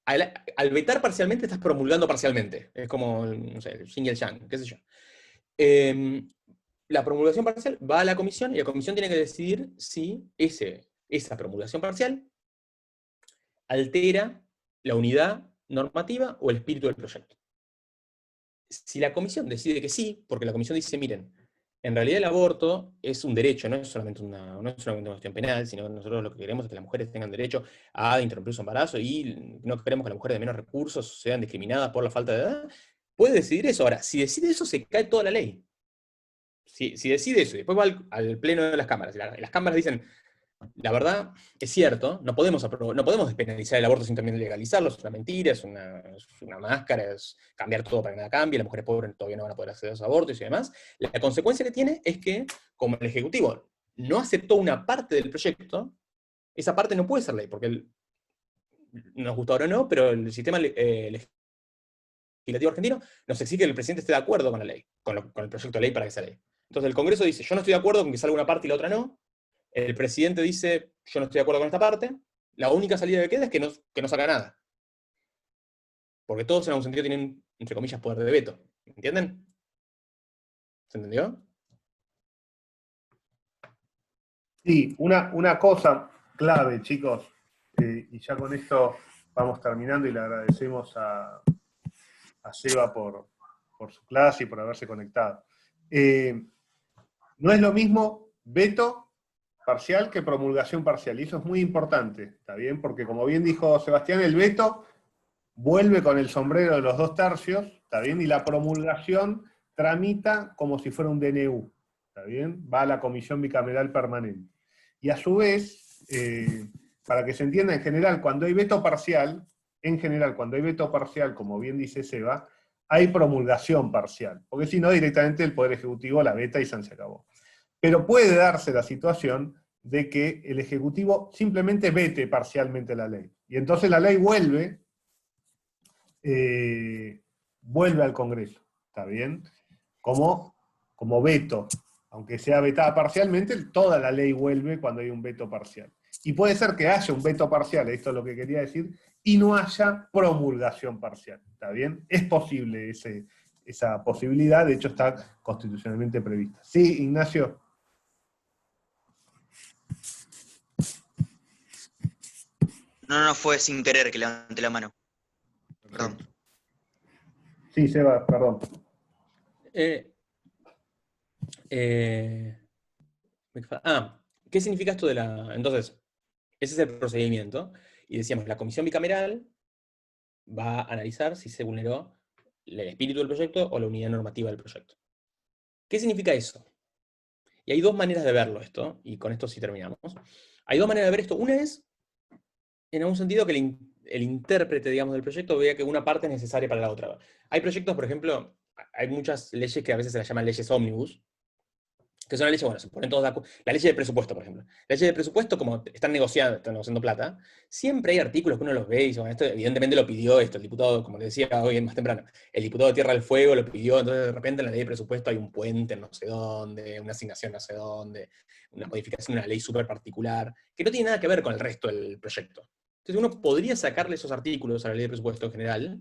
al vetar parcialmente estás promulgando parcialmente. Es como, no sé, el yin y el yang, qué sé yo. La promulgación parcial va a la comisión, y la comisión tiene que decidir si esa promulgación parcial altera la unidad normativa o el espíritu del proyecto. Si la comisión decide que sí, porque la comisión dice, miren, en realidad el aborto es un derecho, no es solamente una cuestión penal, sino nosotros lo que queremos es que las mujeres tengan derecho a interrumpir su embarazo y no queremos que las mujeres de menos recursos sean discriminadas por la falta de edad, puede decidir eso. Ahora, si decide eso, se cae toda la ley. Si decide eso y después va al pleno de las cámaras, y las cámaras dicen, la verdad, es cierto, no podemos despenalizar el aborto sin también legalizarlo, es una mentira, es una máscara, es cambiar todo para que nada cambie, las mujeres pobres todavía no van a poder acceder a los abortos y demás. La consecuencia que tiene es que, como el Ejecutivo no aceptó una parte del proyecto, esa parte no puede ser ley, porque nos gusta ahora o no, pero el sistema legislativo argentino nos exige que el presidente esté de acuerdo con la ley, con el proyecto de ley para que sea ley. Entonces el Congreso dice, yo no estoy de acuerdo con que salga una parte y la otra no. El presidente dice, yo no estoy de acuerdo con esta parte. La única salida que queda es que no salga nada. Porque todos en algún sentido tienen, entre comillas, poder de veto. ¿Entienden? ¿Se entendió? Sí, una cosa clave, chicos, y ya con esto vamos terminando y le agradecemos a Seba por su clase y por haberse conectado. No es lo mismo veto parcial que promulgación parcial, y eso es muy importante, ¿está bien? Porque como bien dijo Sebastián, el veto vuelve con el sombrero de los 2/3, ¿está bien? Y la promulgación tramita como si fuera un DNU, ¿está bien? Va a la Comisión Bicameral Permanente. Y a su vez, para que se entienda, en general, cuando hay veto parcial, como bien dice Seba, hay promulgación parcial, porque si no, directamente el Poder Ejecutivo la veta y se acabó. Pero puede darse la situación de que el Ejecutivo simplemente vete parcialmente la ley. Y entonces la ley vuelve al Congreso, ¿está bien? Como veto. Aunque sea vetada parcialmente, toda la ley vuelve cuando hay un veto parcial. Y puede ser que haya un veto parcial, esto es lo que quería decir, y no haya promulgación parcial, ¿está bien? Es posible esa posibilidad, de hecho está constitucionalmente prevista. Sí, Ignacio. No, fue sin querer que levanté la mano. Perdón. Sí, Seba, perdón. ¿Qué significa esto de la...? Entonces, ese es el procedimiento. Y decíamos, la comisión bicameral va a analizar si se vulneró el espíritu del proyecto o la unidad normativa del proyecto. ¿Qué significa eso? Y hay dos maneras de verlo esto, y con esto sí terminamos. Hay dos maneras de ver esto. Una es, en algún sentido, que el intérprete, digamos, del proyecto vea que una parte es necesaria para la otra. Hay proyectos, por ejemplo, hay muchas leyes que a veces se las llaman leyes ómnibus, que son las leyes, bueno, se ponen todos de acuerdo. La ley de presupuesto, por ejemplo. La ley de presupuesto, como están negociando plata, siempre hay artículos que uno los ve y dice, bueno, esto evidentemente lo pidió el diputado, como le decía hoy más temprano, el diputado de Tierra del Fuego lo pidió, entonces de repente en la ley de presupuesto hay un puente en no sé dónde, una asignación no sé dónde, una modificación de una ley súper particular, que no tiene nada que ver con el resto del proyecto. Entonces uno podría sacarle esos artículos a la ley de presupuesto en general,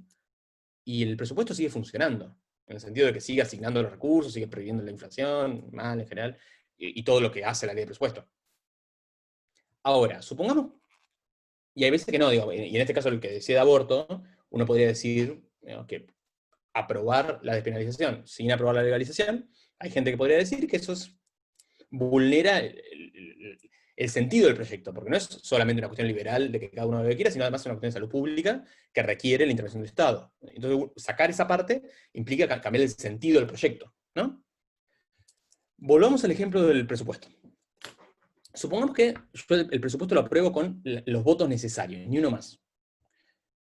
y el presupuesto sigue funcionando. En el sentido de que sigue asignando los recursos, sigue previendo la inflación, mal en general, y todo lo que hace la ley de presupuesto. Ahora, supongamos, y hay veces que no, digo, y en este caso el que decide aborto, uno podría decir, digamos, que aprobar la despenalización sin aprobar la legalización, hay gente que podría decir que eso vulnera el sentido del proyecto, porque no es solamente una cuestión liberal de que cada uno haga lo que quiera, sino además es una cuestión de salud pública que requiere la intervención del Estado. Entonces, sacar esa parte implica cambiar el sentido del proyecto, ¿no? Volvamos al ejemplo del presupuesto. Supongamos que yo el presupuesto lo apruebo con los votos necesarios, ni uno más.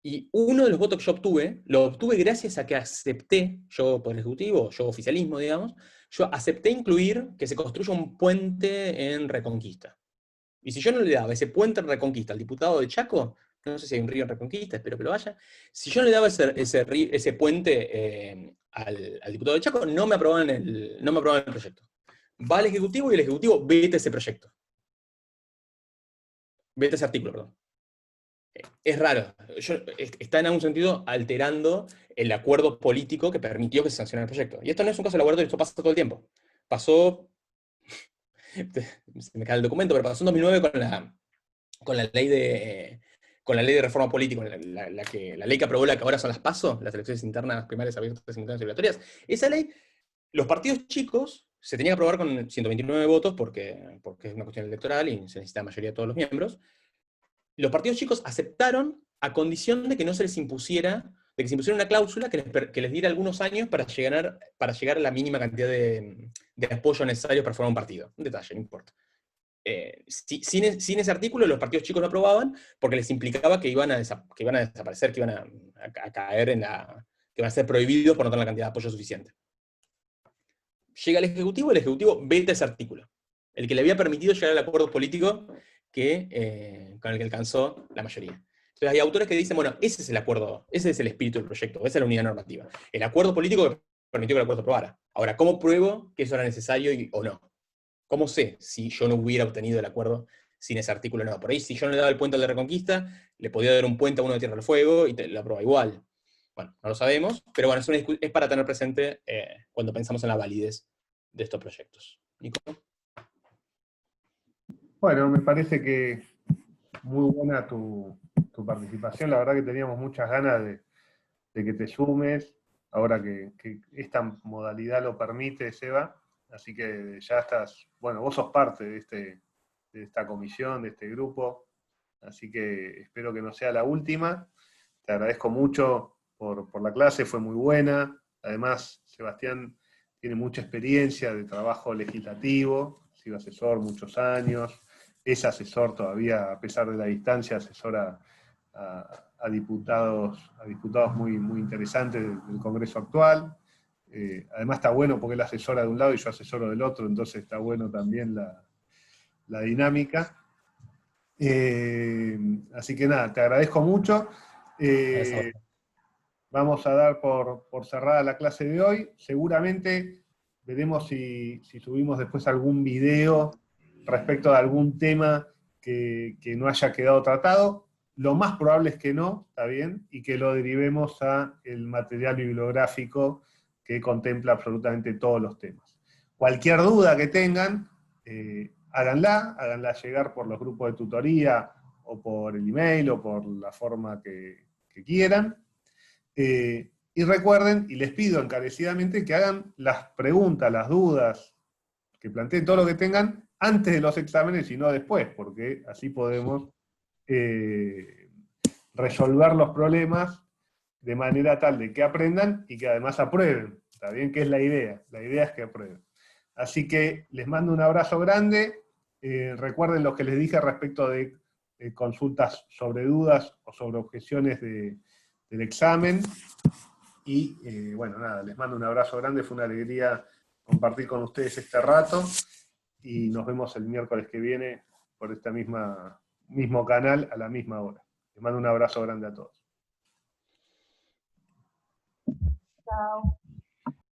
Y uno de los votos que yo obtuve, lo obtuve gracias a que acepté, yo por Ejecutivo, yo oficialismo, digamos, yo acepté incluir que se construya un puente en Reconquista. Y si yo no le daba ese puente en Reconquista al diputado de Chaco, no sé si hay un río en Reconquista, espero que lo haya, si yo no le daba ese puente al diputado de Chaco, no me aprobaban el proyecto. Va al Ejecutivo y el Ejecutivo veta ese proyecto. Veta ese artículo, perdón. Es raro. Está en algún sentido alterando el acuerdo político que permitió que se sancionara el proyecto. Y esto no es un caso de laboratorio, esto pasa todo el tiempo. Pasó, se me cae el documento, pero pasó en 2009 con la ley de reforma política, la ley que aprobó la que ahora son las PASO, las elecciones internas, primarias, abiertas, simultáneas y obligatorias. Esa ley, los partidos chicos se tenían que aprobar con 129 votos porque es una cuestión electoral y se necesita la mayoría de todos los miembros. Los partidos chicos aceptaron a condición de que no se les impusiera, de que se impusiera una cláusula que les diera algunos años para llegar a la mínima cantidad de apoyo necesario para formar un partido. Un detalle, no importa. Sin ese artículo, los partidos chicos no aprobaban porque les implicaba que iban a desaparecer, que iban a caer que iban a ser prohibidos por no tener la cantidad de apoyo suficiente. Llega el Ejecutivo veta ese artículo, el que le había permitido llegar al acuerdo político con el que alcanzó la mayoría. Entonces hay autores que dicen, bueno, ese es el acuerdo, ese es el espíritu del proyecto, esa es la unidad normativa. El acuerdo político que permitió que el acuerdo se aprobara. Ahora, ¿cómo pruebo que eso era necesario o no? ¿Cómo sé si yo no hubiera obtenido el acuerdo sin ese artículo? No, por ahí si yo no le daba el puente al de Reconquista, le podía dar un puente a uno de Tierra del Fuego y lo aprueba igual. Bueno, no lo sabemos, pero bueno, es para tener presente cuando pensamos en la validez de estos proyectos. Nico. Bueno, me parece que muy buena tu participación. La verdad que teníamos muchas ganas de que te sumes, ahora que esta modalidad lo permite, Seba. Así que ya estás, bueno, vos sos parte de esta comisión, de este grupo. Así que espero que no sea la última. Te agradezco mucho por la clase, fue muy buena. Además, Sebastián tiene mucha experiencia de trabajo legislativo, ha sido asesor muchos años, es asesor todavía, a pesar de la distancia, asesora a diputados muy, muy interesantes del Congreso actual. Además está bueno porque él asesora de un lado y yo asesoro del otro, entonces está bueno también la dinámica. Así que nada, te agradezco mucho. Vamos a dar por cerrada la clase de hoy. Seguramente veremos si subimos después algún video respecto de algún tema que no haya quedado tratado. Lo más probable es que no, está bien, y que lo derivemos a el material bibliográfico que contempla absolutamente todos los temas. Cualquier duda que tengan, háganla llegar por los grupos de tutoría, o por el email, o por la forma que quieran. Y recuerden, y les pido encarecidamente que hagan las preguntas, las dudas, que planteen todo lo que tengan antes de los exámenes y no después, porque así podemos resolver los problemas de manera tal de que aprendan y que además aprueben. ¿Está bien? Que es la idea. La idea es que aprueben. Así que les mando un abrazo grande. Recuerden lo que les dije respecto de consultas sobre dudas o sobre objeciones del examen. Y bueno, nada, les mando un abrazo grande. Fue una alegría compartir con ustedes este rato. Y nos vemos el miércoles que viene por este mismo canal a la misma hora. Les mando un abrazo grande a todos. Chao.